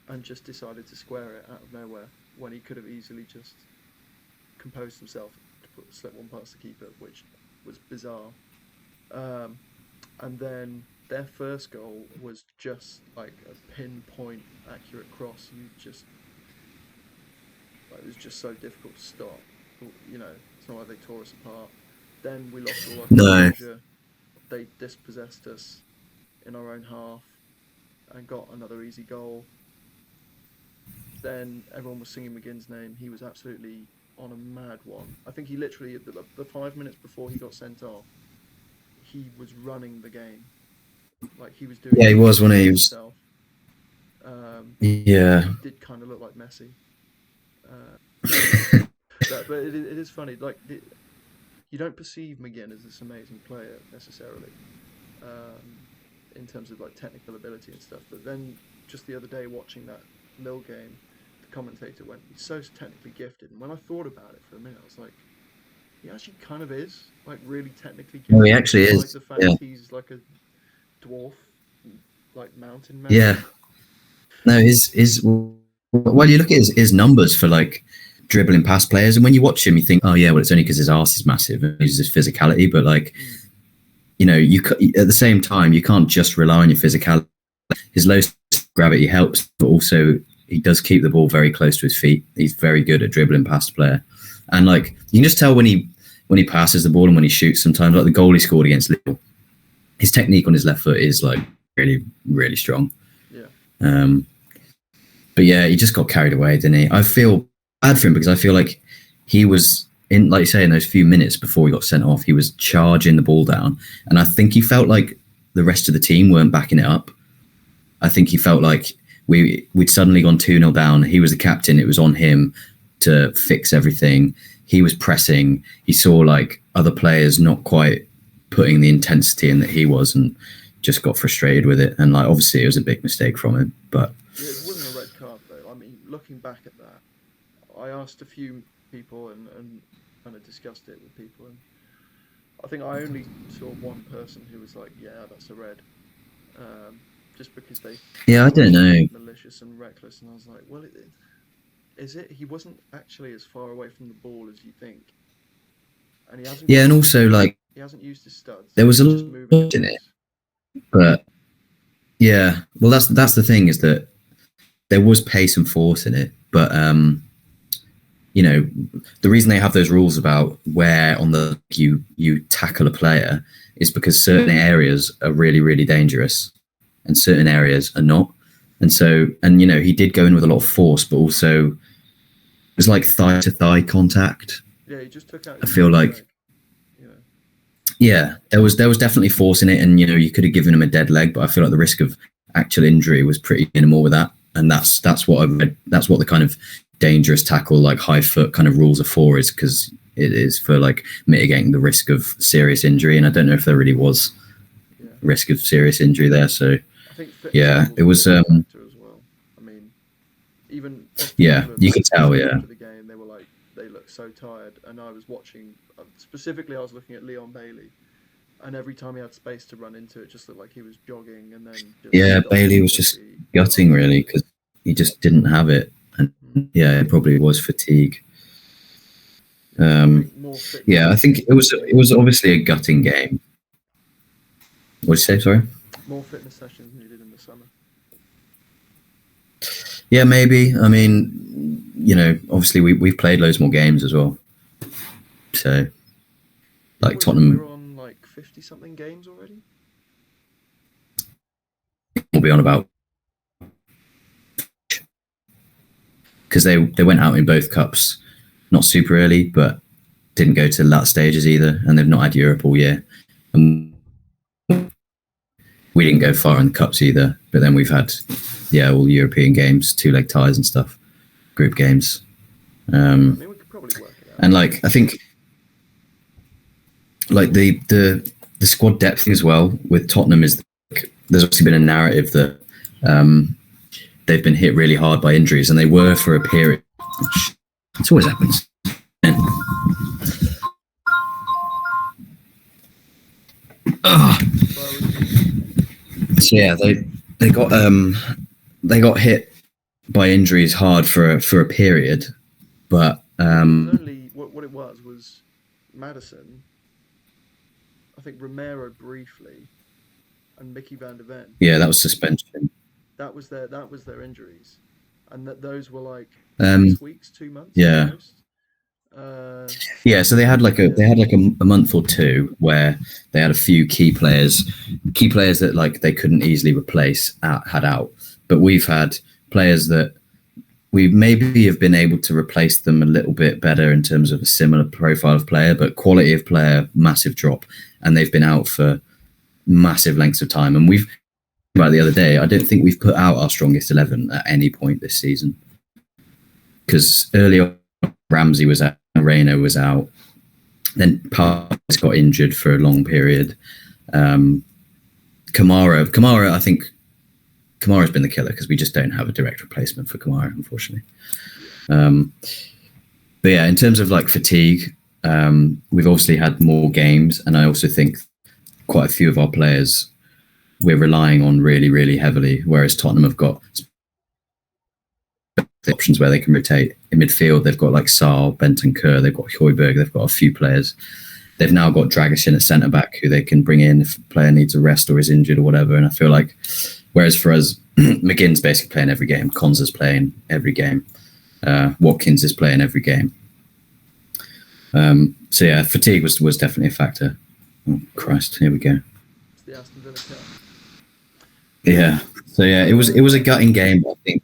and just decided to square it out of nowhere when he could have easily just composed himself to slip one past the keeper, which was bizarre. And then their first goal was just like a pinpoint accurate cross. It was just so difficult to stop. It's not like they tore us apart. Then we lost all our composure. They dispossessed us in our own half and got another easy goal. Then everyone was singing McGinn's name. He was absolutely on a mad one. I think he literally, the 5 minutes before he got sent off, he was running the game. Like, he was doing. Yeah, he was when he was. He did kind of look like Messi. But it is funny. Like, you don't perceive McGinn as this amazing player necessarily, in terms of like technical ability and stuff. But then just the other day watching that Lille game, the commentator went, "He's so technically gifted." And when I thought about it for a minute, I was like, he actually kind of is, like, really technically gifted. Oh, he actually is. Like the fact he's like a dwarf, like mountain man. Yeah. No, well, you look at his numbers for like dribbling past players, and when you watch him, you think, oh yeah, well, it's only because his arse is massive and he uses his physicality. But like, you at the same time, you can't just rely on your physicality. His low gravity helps, but also he does keep the ball very close to his feet. He's very good at dribbling past a player, and like you can just tell when he passes the ball and when he shoots. Sometimes, like the goal he scored against Lille, his technique on his left foot is like really, really strong. Yeah. But yeah, he just got carried away, didn't he? I feel bad for him because I feel like he was in, like you say, in those few minutes before he got sent off, he was charging the ball down, and I think he felt like the rest of the team weren't backing it up. I think he felt like we'd suddenly gone 2-0 down. He was the captain. It was on him to fix everything. He was pressing. He saw like other players not quite putting the intensity in that he was, and just got frustrated with it. And like obviously it was a big mistake from him, but it wasn't looking back at that, I asked a few people and kind of discussed it with people, and I think I only saw one person who was like, "Yeah, that's a red," just because they Yeah, I thought don't it was know. malicious and reckless, and I was like, "Well, is it? He wasn't actually as far away from the ball as you think, and Yeah, and also like he hasn't used his studs. there was a He's just moving at lot in it, pace." but yeah, well, that's the thing is that there was pace and force in it, but you know, the reason they have those rules about where on the you tackle a player is because certain areas are really really dangerous, and certain areas are not. And so, and you know, he did go in with a lot of force, but also it was like thigh to thigh contact. Yeah, he just took out I his feel right like, leg. You know, yeah, there was definitely force in it, and you know, you could have given him a dead leg, but I feel like the risk of actual injury was pretty minimal with that, and that's what I read. That's what the kind of dangerous tackle, like high foot kind of rules are for, is because it is for like mitigating the risk of serious injury, and I don't know if there really was yeah. risk of serious injury there. So I think fitness yeah, levels it were was a big factor as well. I mean, even Aston yeah, Villa you could fans tell, said yeah. after the game they were like they looked so tired, and I was watching specifically. I was looking at Leon Bailey, and every time he had space to run into it, just looked like he was jogging and then just Yeah, stopped Bailey was because just he gutting collapsed. really because he just didn't have it, and Mm. yeah, it probably was fatigue. Yeah, I think more fitness Yeah, I think sessions than he it did was in the obviously a summer. gutting game. What did you say? Sorry. More fitness sessions than he did in the summer. Yeah, maybe. I mean, you know, obviously we've played loads more games as well. So like What is it? We're Tottenham on like 50 something games already. will be on about because they went out in both cups, not super early, but didn't go to lat stages either, and they've not had Europe all year. And we didn't go far in the cups either, but then we've had all European games, 2-leg ties and stuff, group games. Yeah, I mean we could probably work it out. And like I think like the squad depth thing as well with Tottenham is like, there's obviously been a narrative that they've been hit really hard by injuries, and they were for a period. It always happens. So yeah, they got hit by injuries hard for a period, but It was only what it was Madison, I think Romero briefly, and Mickey van der Ven. yeah, that was suspension. That was their injuries, and those were like Um, 6 weeks, 2 months at yeah, most. Uh, yeah. So yeah, they had like a month or two where they had a few key players that like they couldn't easily replace had out, but we've had players that we maybe have been able to replace them a little bit better in terms of a similar profile of player, but quality of player, massive drop. And they've been out for massive lengths of time. And we've, about the other day, I don't think we've put out our strongest 11 at any point this season. Because earlier, Ramsey was out, Reina was out. Then Parks got injured for a long period. Kamara, I think Kamara's been the killer because we just don't have a direct replacement for Kamara, unfortunately. But yeah, in terms of like fatigue, we've obviously had more games, and I also think quite a few of our players we're relying on really, really heavily, whereas Tottenham have got the options where they can rotate. In midfield, they've got like Saar, Bentancur, they've got Højbjerg, they've got a few players. They've now got Dragusin at centre back who they can bring in if a player needs a rest or is injured or whatever. And I feel like, whereas for us, McGinn's basically playing every game, Konsa's playing every game, Watkins is playing every game. So yeah, fatigue was definitely a factor. Oh Christ, here we go. it's the Aston Villa Cup. Yeah. So yeah, it was a gutting game, but I think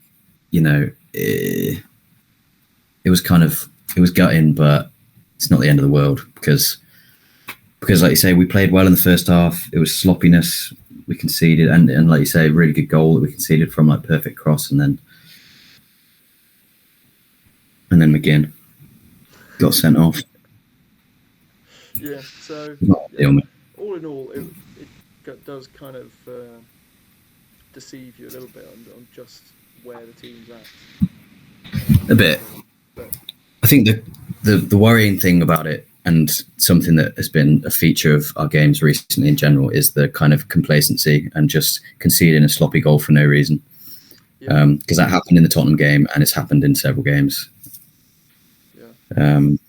it was gutting, but it's not the end of the world because like you say, we played well in the first half. It was sloppiness we conceded, and like you say, a really good goal that we conceded from like perfect cross, and then McGinn got sent off. Yeah, so Yeah. all in all, it does kind of deceive you a little bit on just where the team's at. A bit. But I think the worrying thing about it, and something that has been a feature of our games recently in general, is the kind of complacency and just conceding a sloppy goal for no reason. yeah, Because that happened in the Tottenham game, and it's happened in several games. yeah. Um,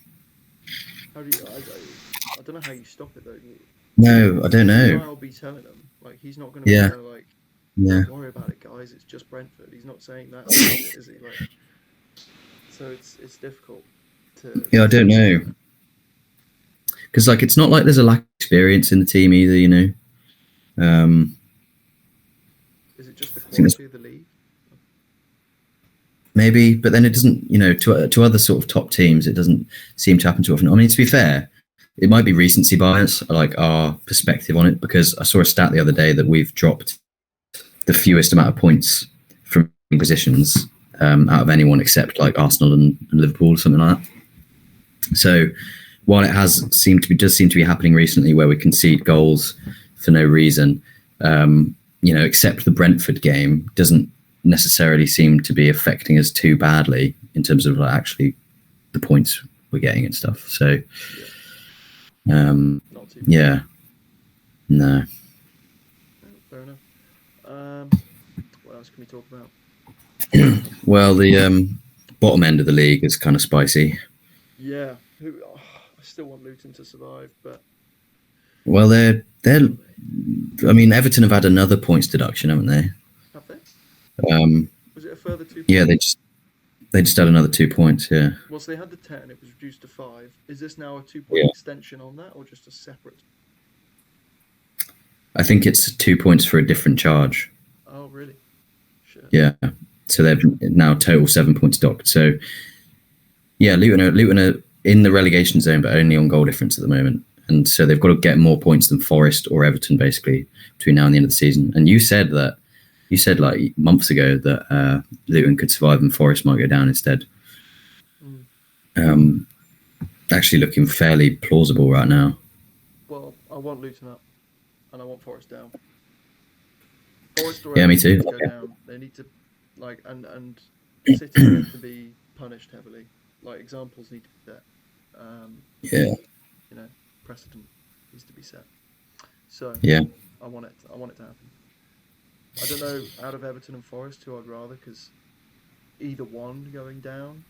How do you? I don't know how you stop it though. no, I don't The know. guy will be telling them like he's not going to be Yeah, there like, yeah, don't worry about it, guys. It's just Brentford. He's not saying that about it, is he? Like, so it's difficult yeah. I to don't get know, behind it. because like it's not like there's a lack of experience in the team either. Um, Is it just the I think there's quality of the league? maybe, but then it doesn't. To other sort of top teams, it doesn't seem to happen too often. I mean, to be fair, it might be recency bias, like our perspective on it, because I saw a stat the other day that we've dropped the fewest amount of points from positions out of anyone except like Arsenal and Liverpool or something like that. So while it does seem to be happening recently where we concede goals for no reason, except the Brentford game doesn't necessarily seem to be affecting us too badly in terms of like actually the points we're getting and stuff. So Not too bad. yeah, no. Oh, fair enough. What else can we talk about? Well, the bottom end of the league is kind of spicy. Yeah, I still want Luton to survive, but Well, they're. I mean, Everton have had another points deduction, haven't they? have they? Um, Was it a further 2 points? yeah, they just had another 2 points. Yeah, Well, so they had the 10, it was reduced to 5. Is this now a 2 point yeah. extension on that, or just a separate? I think it's 2 points for a different charge. Oh, really? Shit. Yeah, so they've now total 7 points docked. So yeah, Luton are in the relegation zone, but only on goal difference at the moment. And so they've got to get more points than Forest or Everton, basically, between now and the end of the season. And you said like months ago that Luton could survive and Forest might go down instead. Mm. Um, Actually looking fairly plausible right now. Well, I want Luton up, and I want Forest down. Forest or Yeah, me Everton too. need to go Okay. down. They need to, like, and City need to be punished heavily. Like, examples need to be set. Yeah, You know, precedent needs to be set. So yeah. I want it. I want it to happen. I don't know out of Everton and Forest who I'd rather, because either one going down,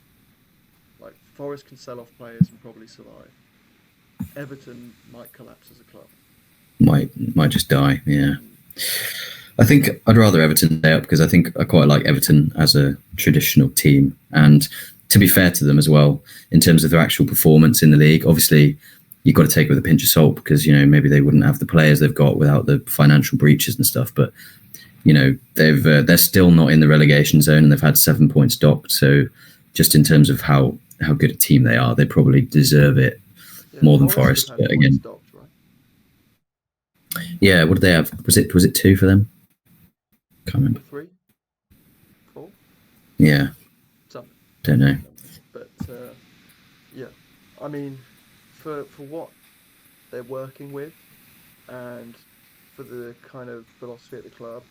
like Forest can sell off players and probably survive. Everton might collapse as a club. Might just die. Yeah. Mm. I think I'd rather Everton stay up because I think I quite like Everton as a traditional team. And to be fair to them as well, in terms of their actual performance in the league, obviously you've got to take it with a pinch of salt because, maybe they wouldn't have the players they've got without the financial breaches and stuff. But, they're still not in the relegation zone and they've had 7 points docked. So just in terms of how good a team they are, they probably deserve it Yeah, more than Forest Forest. have But had points again, docked, right? yeah, what did they have? Was it 2 for them? Can't remember. 3, 4, Yeah, something. don't know. But yeah, I mean, for what they're working with, and for the kind of philosophy at the club,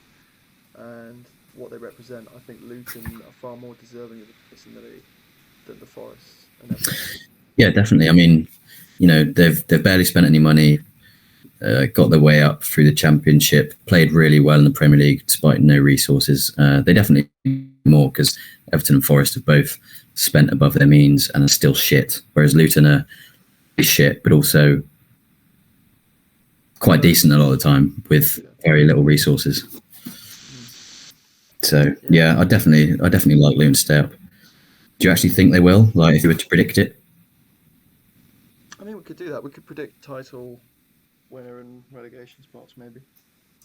and what they represent, I think Luton are far more deserving of the place in the league than the Forest and Everton. Yeah, definitely. I mean, they've barely spent any money, got their way up through the Championship, played really well in the Premier League despite no resources. They definitely need more because Everton and Forest have both spent above their means and are still shit, whereas Luton are shit, but also quite decent a lot of the time with very little resources. So yeah, I definitely like Luton to stay up. Do you actually think they will? Like, if you were to predict it? I mean, we could do that. We could predict title winner and relegation spots, maybe.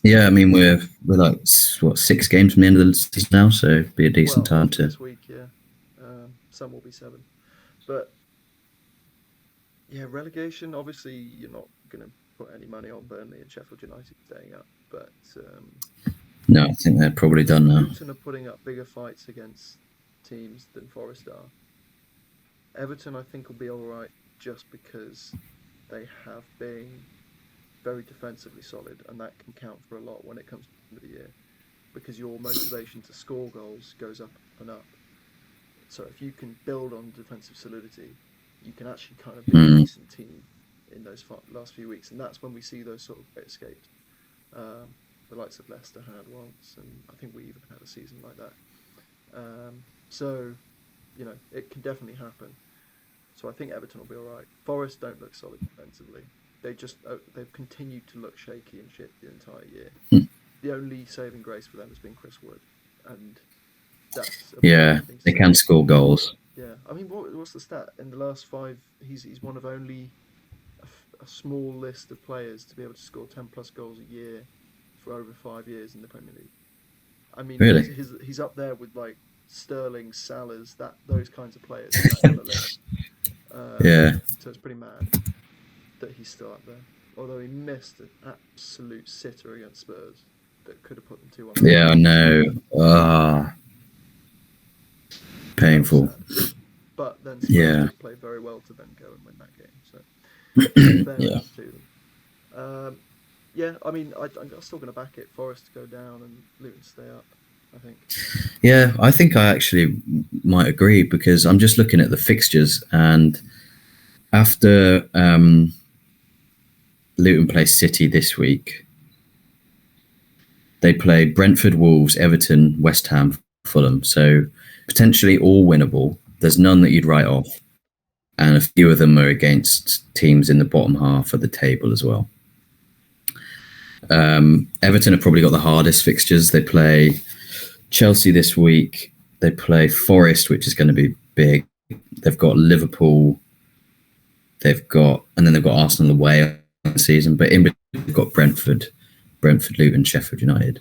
Yeah, I mean we're like 6 games from the end of the season now, so it'd be a decent Well, time after to. this week, yeah. Some will be 7, but yeah, relegation. Obviously, you're not going to put any money on Burnley and Sheffield United staying up, but No, I think they're probably done now. Luton are putting up bigger fights against teams than Forest are. Everton, I think, will be all right just because they have been very defensively solid, and that can count for a lot when it comes to the end of the year, because your motivation to score goals goes up and up. So if you can build on defensive solidity, you can actually kind of be a decent team in those last few weeks, and that's when we see those sort of great escapes. The likes of Leicester had once, and I think we even had a season like that. So, it can definitely happen. So I think Everton will be all right. Forest don't look solid defensively. They've continued to look shaky and shit the entire year. The only saving grace for them has been Chris Wood, and that's Yeah, they can score goals. Yeah, I mean, what's the stat? In the last 5, he's one of only a small list of players to be able to score 10+ goals a year for over 5 years in the Premier League. I mean, Really? he's up there with like Sterling, Salah's, those kinds of players on that kind of list. Yeah. So it's pretty mad that he's still up there. Although he missed an absolute sitter against Spurs that could have put them 2-1. Yeah, I know. Painful. But then Spurs did play very well to then go and win that game. So fair enough to them. Yeah, I mean, I'm still going to back it. Forest to go down and Luton stay up, I think. Yeah, I think I actually might agree, because I'm just looking at the fixtures, and after Luton play City this week, they play Brentford, Wolves, Everton, West Ham, Fulham. So potentially all winnable. There's none that you'd write off. And a few of them are against teams in the bottom half of the table as well. Everton have probably got the hardest fixtures. They play Chelsea this week. They play Forest, which is going to be big. They've got Liverpool. And then they've got Arsenal away on the season. But in between, they've got Brentford, Luton, Sheffield United.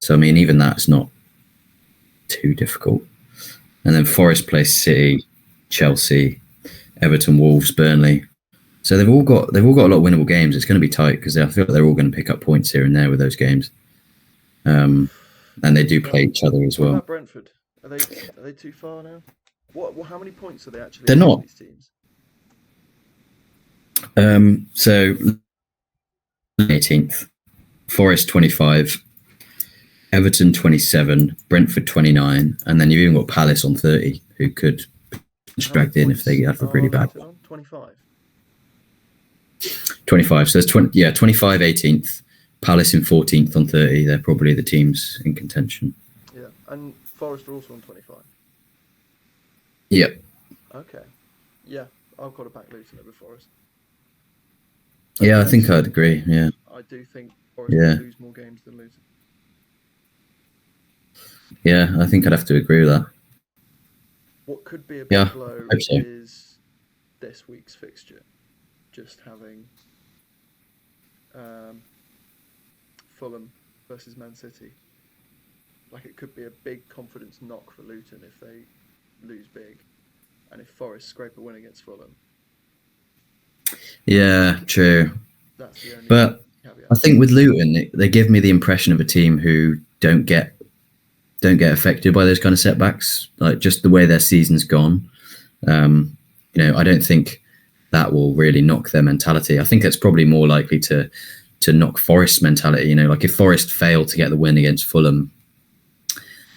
So, I mean, even that's not too difficult. And then Forest plays City, Chelsea, Everton, Wolves, Burnley. So they've all got a lot of winnable games. It's going to be tight, because I feel like they're all going to pick up points here and there with those games. And they do play each other as well. What about Brentford? Are they too far now? How many points are they actually? They're not. These teams? So 18th, Forest 25, Everton 27, Brentford 29, and then you've even got Palace on 30, who could dragged in if they have a really bad one. 25. 25. So there's 25, 18th, Palace in 14th on 30. They're probably the teams in contention. Yeah, and Forest are also on 25. Yep. Okay. Yeah, I've got to back Luton over Forest. Yeah, I think I'd agree. Yeah. I do think Forest will lose more games than Luton. Yeah, I think I'd have to agree with that. What could be a big blow is this week's fixture. Just having Fulham versus Man City. Like, it could be a big confidence knock for Luton if they lose big, and if Forest scrape a win against Fulham. Yeah, true. That's the only but caveat. I think with Luton, they give me the impression of a team who don't get affected by those kind of setbacks, like just the way their season's gone. I don't think that will really knock their mentality. I think it's probably more likely to knock Forest's mentality. Like if Forest fail to get the win against Fulham,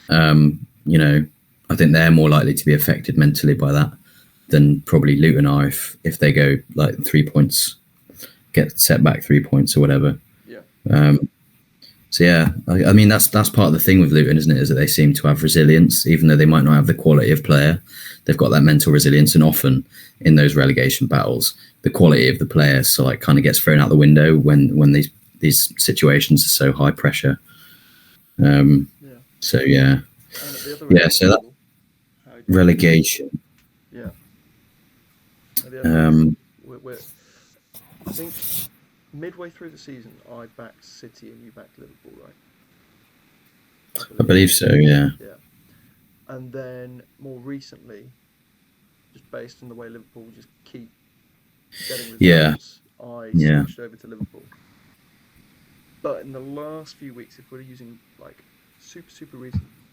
I think they're more likely to be affected mentally by that than probably Luton are if they go like 3 points, get set back 3 points or whatever. Yeah. So yeah, I mean that's part of the thing with Luton, isn't it? Is that they seem to have resilience, even though they might not have the quality of player. They've got that mental resilience, and often in those relegation battles, the quality of the players kind of gets thrown out the window when these situations are so high pressure. So yeah, So that relegation. Yeah. I think midway through the season, I backed City and you backed Liverpool, right? I believe so, yeah. Yeah. And then more recently, just based on the way Liverpool just keep getting results, I switched over to Liverpool. But in the last few weeks, if we're using like super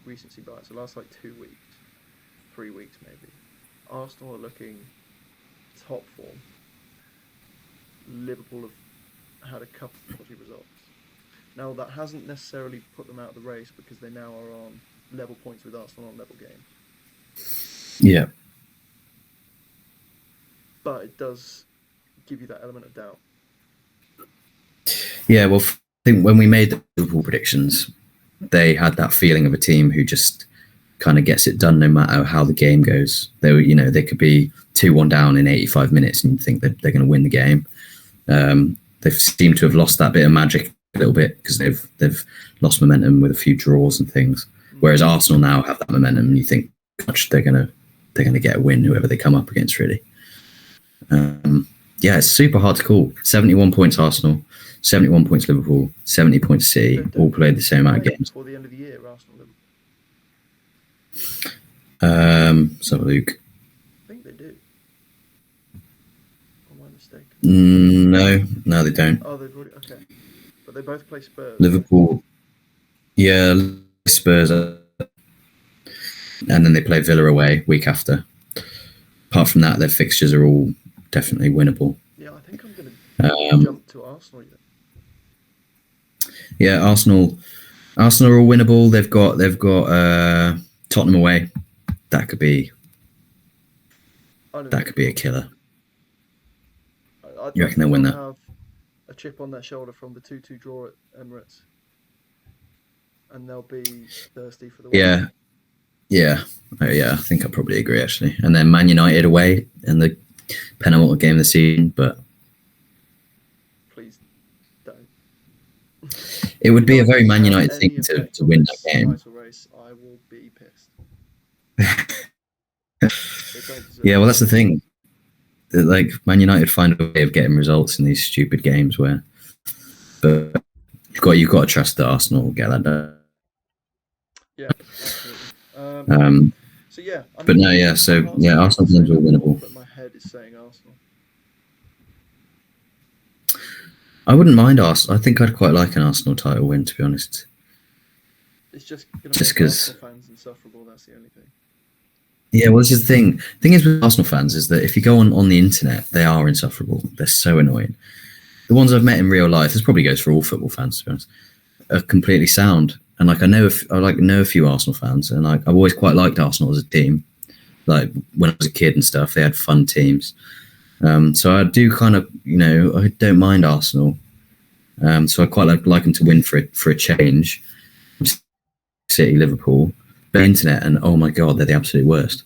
recency bias, the last like 2 weeks, 3 weeks maybe, Arsenal are looking top form. Liverpool have had a couple of dodgy results. Now that hasn't necessarily put them out of the race, because they now are on level points with Arsenal on level games. Yeah. But it does give you that element of doubt. Yeah, well, I think when we made the Liverpool predictions, they had that feeling of a team who just kind of gets it done no matter how the game goes. They were, they could be 2-1 down in 85 minutes and you think that they're going to win the game. They've seemed to have lost that bit of magic a little bit because they've lost momentum with a few draws and things. Whereas Arsenal now have that momentum and you think, gosh, they're gonna get a win whoever they come up against, really. Yeah, it's super hard to call. 71 points Arsenal, 71 points Liverpool, 70 points City, all played the same amount of games. Before the end of the year, Arsenal Liverpool. So Luke. I think they do. Or am I mistaken? No, they don't. Oh, they've already, okay. But they both play Spurs. Liverpool, yeah, Spurs, and then they play Villa away week after. Apart from that, their fixtures are all definitely winnable. Yeah, I think I'm going to jump to Arsenal. Yeah, Arsenal are all winnable. They've got Tottenham away. That could be a killer. You reckon they'll win that? Have a chip on their shoulder from the 2-2 draw at Emirates, and they'll be thirsty for the win. Yeah. I think I probably agree actually. And then Man United away in the penultimate game of the season, but please don't. It would be a very Man United thing to win that game. Race, I will be pissed. Yeah, well, that's the thing. Like Man United find a way of getting results in these stupid games but you've got to trust that Arsenal will get that done. Yeah, absolutely. So yeah, but no, yeah. So yeah, Arsenal games are winnable. But my head is saying Arsenal. I wouldn't mind Arsenal. I think I'd quite like an Arsenal title win, to be honest. It's just because Arsenal fans insufferable. That's the only thing. Yeah, well, this is the thing. The thing is with Arsenal fans is that if you go on the internet, they are insufferable. They're so annoying. The ones I've met in real life, this probably goes for all football fans, to be honest, are completely sound. And like I know a few Arsenal fans, and like I've always quite liked Arsenal as a team. Like when I was a kid and stuff, they had fun teams. So I do kind of, I don't mind Arsenal. So I quite like them to win for a change. City, Liverpool, the internet, and oh my god, they're the absolute worst.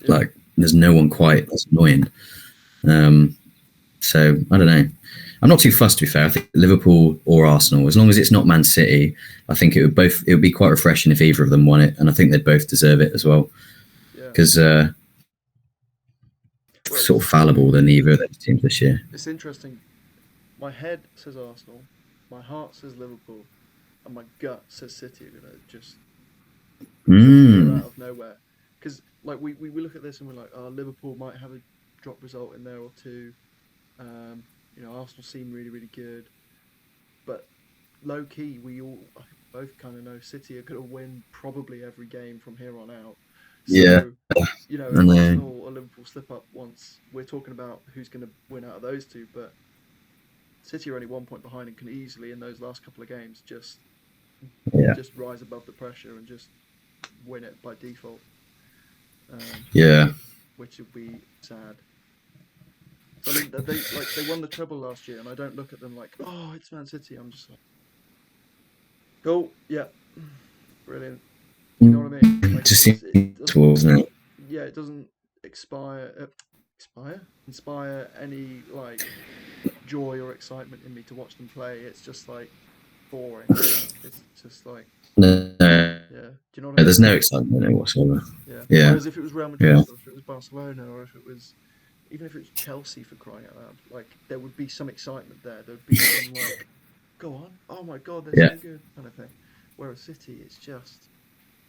Yeah. Like there's no one quite as annoying. So I don't know. I'm not too fussed, to be fair. I think Liverpool or Arsenal, as long as it's not Man City, I think it would be quite refreshing if either of them won it, and I think they'd both deserve it as well. Because sort of fallible than either of those teams this year. It's interesting. My head says Arsenal, my heart says Liverpool, and my gut says City are going to just out of nowhere. Because like we look at this and we're like, Liverpool might have a drop result in there or two. Arsenal seem really, really good, but low key, we all both kind of know City are going to win probably every game from here on out. So, yeah. If Arsenal or Liverpool slip up once, we're talking about who's going to win out of those two. But City are only 1 point behind and can easily, in those last couple of games, just rise above the pressure and just win it by default. Which would be sad. So, I mean, they won the treble last year, and I don't look at them like, oh, it's Man City. I'm just like, cool, yeah, brilliant. You know what I mean? Like, just isn't it? Yeah, it doesn't inspire any like joy or excitement in me to watch them play. It's just like boring. It's just like no. Yeah. Do you know what I mean? There's no excitement in it whatsoever. Yeah. Whereas if it was Real Madrid, or if it was Barcelona, or if it was even if it was Chelsea, for crying out loud, like there would be some excitement there. There would be some like, go on, oh my god, they're so good, kind of thing. Whereas City, it's just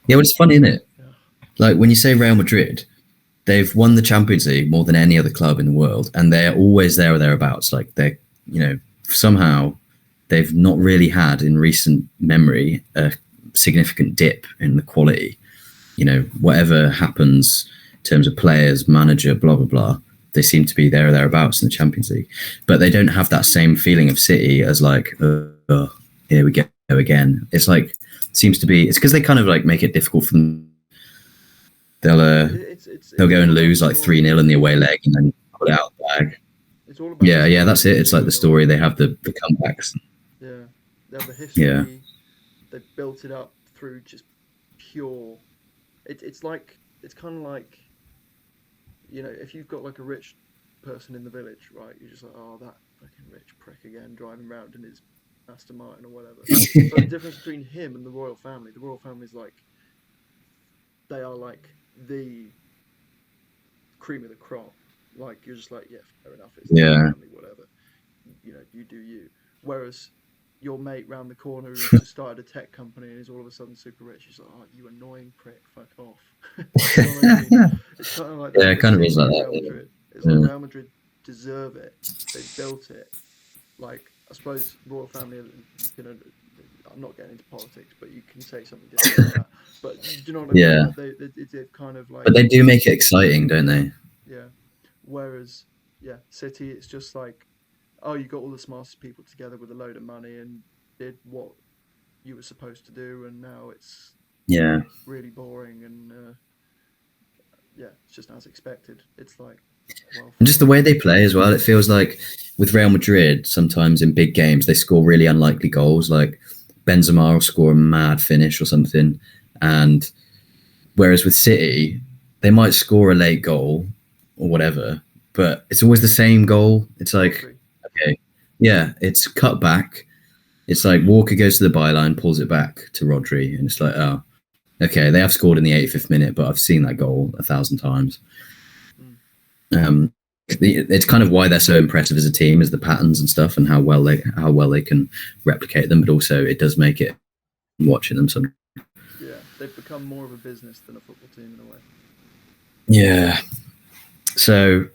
well, it's funny, isn't it? Yeah. Like when you say Real Madrid, they've won the Champions League more than any other club in the world, and they're always there or thereabouts. Like they're, somehow they've not really had in recent memory a significant dip in the quality. Whatever happens in terms of players, manager, blah blah blah, they seem to be there or thereabouts in the Champions League. But they don't have that same feeling of City as like, oh, here we go again. It's like it's because they kind of like make it difficult for them They'll it's go all and about lose like story. 3-0 in the away leg and then put it out the bag. It's all about the Yeah, that's story it. It's like the behind it all. story. They have the comebacks. Yeah, they have the Yeah, history. They built it up through just pure. It's kind of like, if you've got like a rich person in the village, right? You're just like, oh, that fucking rich prick again, driving around in his Aston Martin or whatever. But the difference between him and the royal family is like they are like the cream of the crop. Like you're just like, yeah, fair enough, it's the royal yeah, family, whatever. You do you. Whereas your mate round the corner who's just started a tech company and is all of a sudden super rich, he's like, oh, you annoying prick, fuck off. You know what I mean? It's kind of like that yeah. It with kind of is City like and that. Real Madrid. It's like Yeah, Real Madrid deserve it. They built it. Like I suppose royal family, I'm not getting into politics, but you can say something different than that. But do you know what I mean? yeah. Like it's kind of But like, they do make it exciting, don't they? yeah. Whereas, yeah, City, it's just like, oh, you got all the smartest people together with a load of money and did what you were supposed to do, and now it's Yeah. really boring and yeah, it's just as expected. It's like, well, And just the way they play as well, it feels like with Real Madrid, sometimes in big games, they score really unlikely goals. Like Benzema will score a mad finish or something. And whereas with City, they might score a late goal or whatever, but it's always the same goal. It's like, Rodri. okay, yeah, it's cut back. It's like Walker goes to the byline, pulls it back to Rodri, and it's like, oh, okay, they have scored in the 85th minute, but I've seen that goal 1,000 times. Mm. Um, it's kind of why they're so impressive as a team, is the patterns and stuff, and how well they can replicate them. But also, it does make it watching them some. Yeah, they've become more of a business than a football team in a way. Yeah. So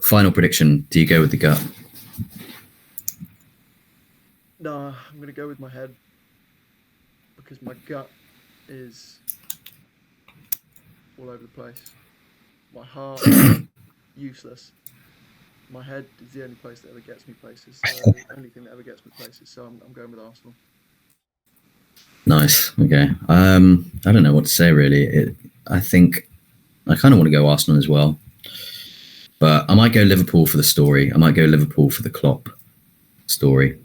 final prediction: do you go with the gut? Nah, I'm gonna go with my head because my gut is all over the place. My heart, useless. My head is the only place that ever gets me places. The only thing that ever gets me places. So I'm going with Arsenal. Nice. Okay. I don't know what to say really. I think I kind of want to go Arsenal as well, but I might go Liverpool for the story. I might go Liverpool for the Klopp story.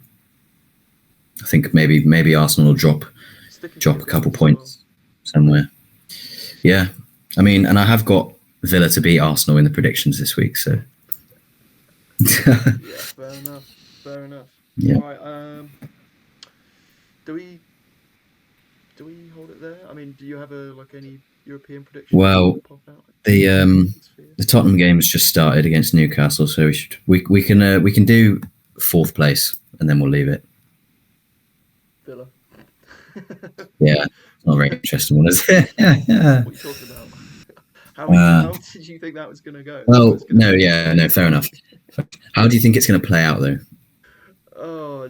I think maybe Arsenal will drop a couple points somewhere. Yeah, I mean, and I have got Villa to beat Arsenal in the predictions this week. So Yeah, fair enough. Fair enough. yeah. All right. Do we hold it there? I mean, do you have any European predictions? Well, Pop out? the Tottenham game has just started against Newcastle, so we can do fourth place and then we'll leave it. Villa. Yeah, not a very interesting one, is it? What are you talking about? How did you think that was going to go? Well, no, fair enough. How do you think it's going to play out, though? Oh,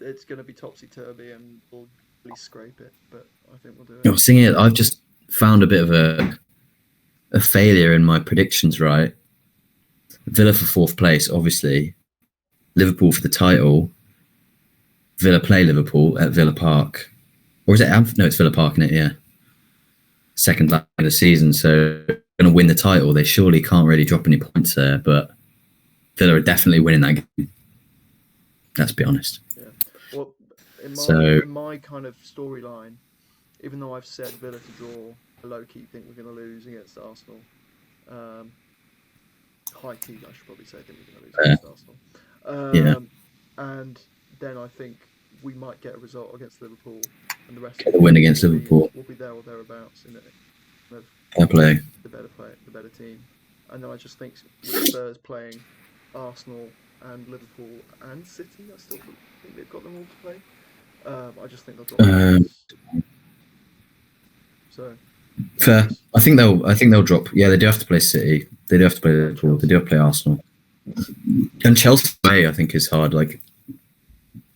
it's going to be topsy-turvy and we'll really scrape it, but I think we'll do it. You're seeing it. I've just found a bit of a failure in my predictions, right? Villa for fourth place, obviously. Liverpool for the title. Villa play Liverpool at Villa Park. Or is it? No, it's Villa Park, isn't it? Yeah. Second leg of the season, so they're going to win the title. They surely can't really drop any points there, but Villa are definitely winning that game. Let's be honest. Yeah. Well, in my kind of storyline, even though I've said Villa to draw, I low-key think we're going to lose against Arsenal. High-key, I should probably say, think we're going to lose against Arsenal. Yeah. And then I think we might get a result against Liverpool, and the rest Get the win against Liverpool. Will be there or thereabouts in it. Fair play. The better team. And then I just think with Spurs playing Arsenal and Liverpool and City, I still think they've got them all to play. I just think they'll drop points. So fair. I think they'll drop. Yeah, they do have to play City. They do have to play Liverpool. They do have to play Arsenal. And Chelsea away, I think, is hard. Like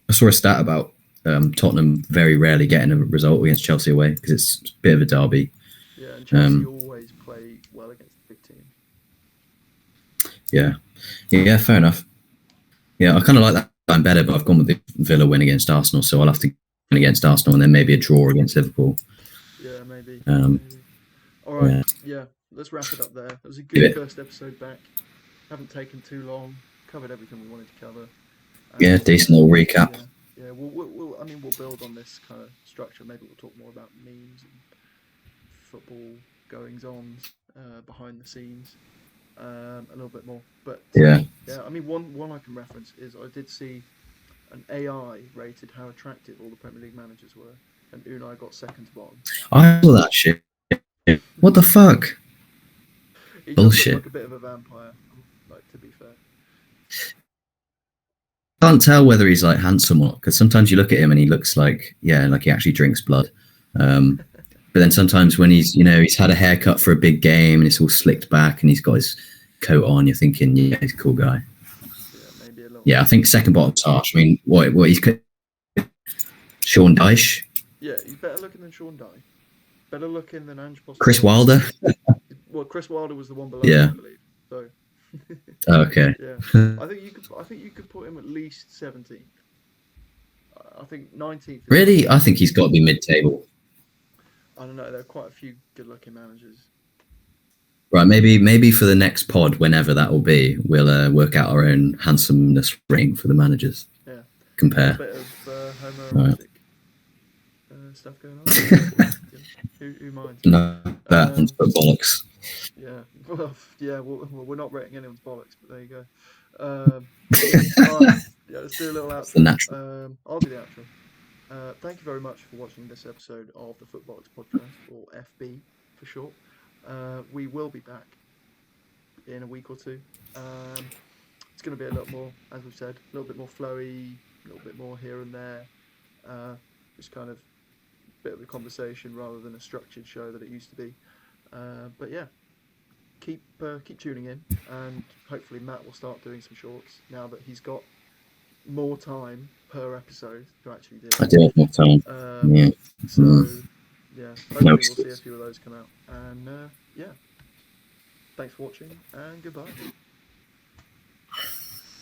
I saw a stat about Tottenham very rarely getting a result against Chelsea away because it's a bit of a derby. Yeah, and Chelsea always play well against the big team. Yeah, fair enough. Yeah, I kind of like that line better, but I've gone with the Villa win against Arsenal, so I'll have to win against Arsenal and then maybe a draw against Liverpool. Yeah, maybe. All All right, Yeah. yeah, let's wrap it up there. It was a Do good it. first episode back. Haven't taken too long. Covered everything we wanted to cover. Yeah, decent little recap. Yeah. We'll build on this kind of structure. Maybe we'll talk more about memes and football goings-ons behind the scenes a little bit more. But Yeah. I mean, one I can reference is I did see an AI rated how attractive all the Premier League managers were, and Unai got second to bottom. I saw that shit. What the fuck? He does look Bullshit. like a bit of a vampire, like, to be fair. Can't tell whether he's like handsome or not, because sometimes you look at him and he looks like he actually drinks blood. But then sometimes when he's had a haircut for a big game and it's all slicked back and he's got his coat on, you're thinking, yeah, he's a cool guy. Yeah, maybe a little. Yeah, I think second bottom's harsh. I mean, what he's Sean Dyche. Yeah, he's better looking than Sean Dyche. Better looking than Ange Postecoglou. Chris Wilder. Well, Chris Wilder was the one below, Yeah. I believe. So. Okay. Yeah, I think you could put him at least 17th. I think 19th. Really? I think he's got to be mid-table. I don't know. There are quite a few good-looking managers. Right, maybe for the next pod, whenever that will be, we'll work out our own handsomeness rating for the managers. Yeah. Compare. A bit of homoerotic stuff going on. Who minds? No, that and bollocks. Yeah. Well, we're not rating anyone's bollocks, but there you go. All right. Yeah, let's do a little outro. The natural. I'll do the outro. Thank you very much for watching this episode of the Footbollocks podcast, or FB for short. We will be back in a week or two. It's going to be a little more, as we've said, a little bit more flowy, a little bit more here and there. Just kind of a bit of a conversation rather than a structured show that it used to be. But yeah, keep tuning in, and hopefully Matt will start doing some shorts now that he's got more time per episode to actually do it. I do have more time. Yeah. So yeah, hopefully we'll see a few of those come out. And yeah, thanks for watching, and goodbye.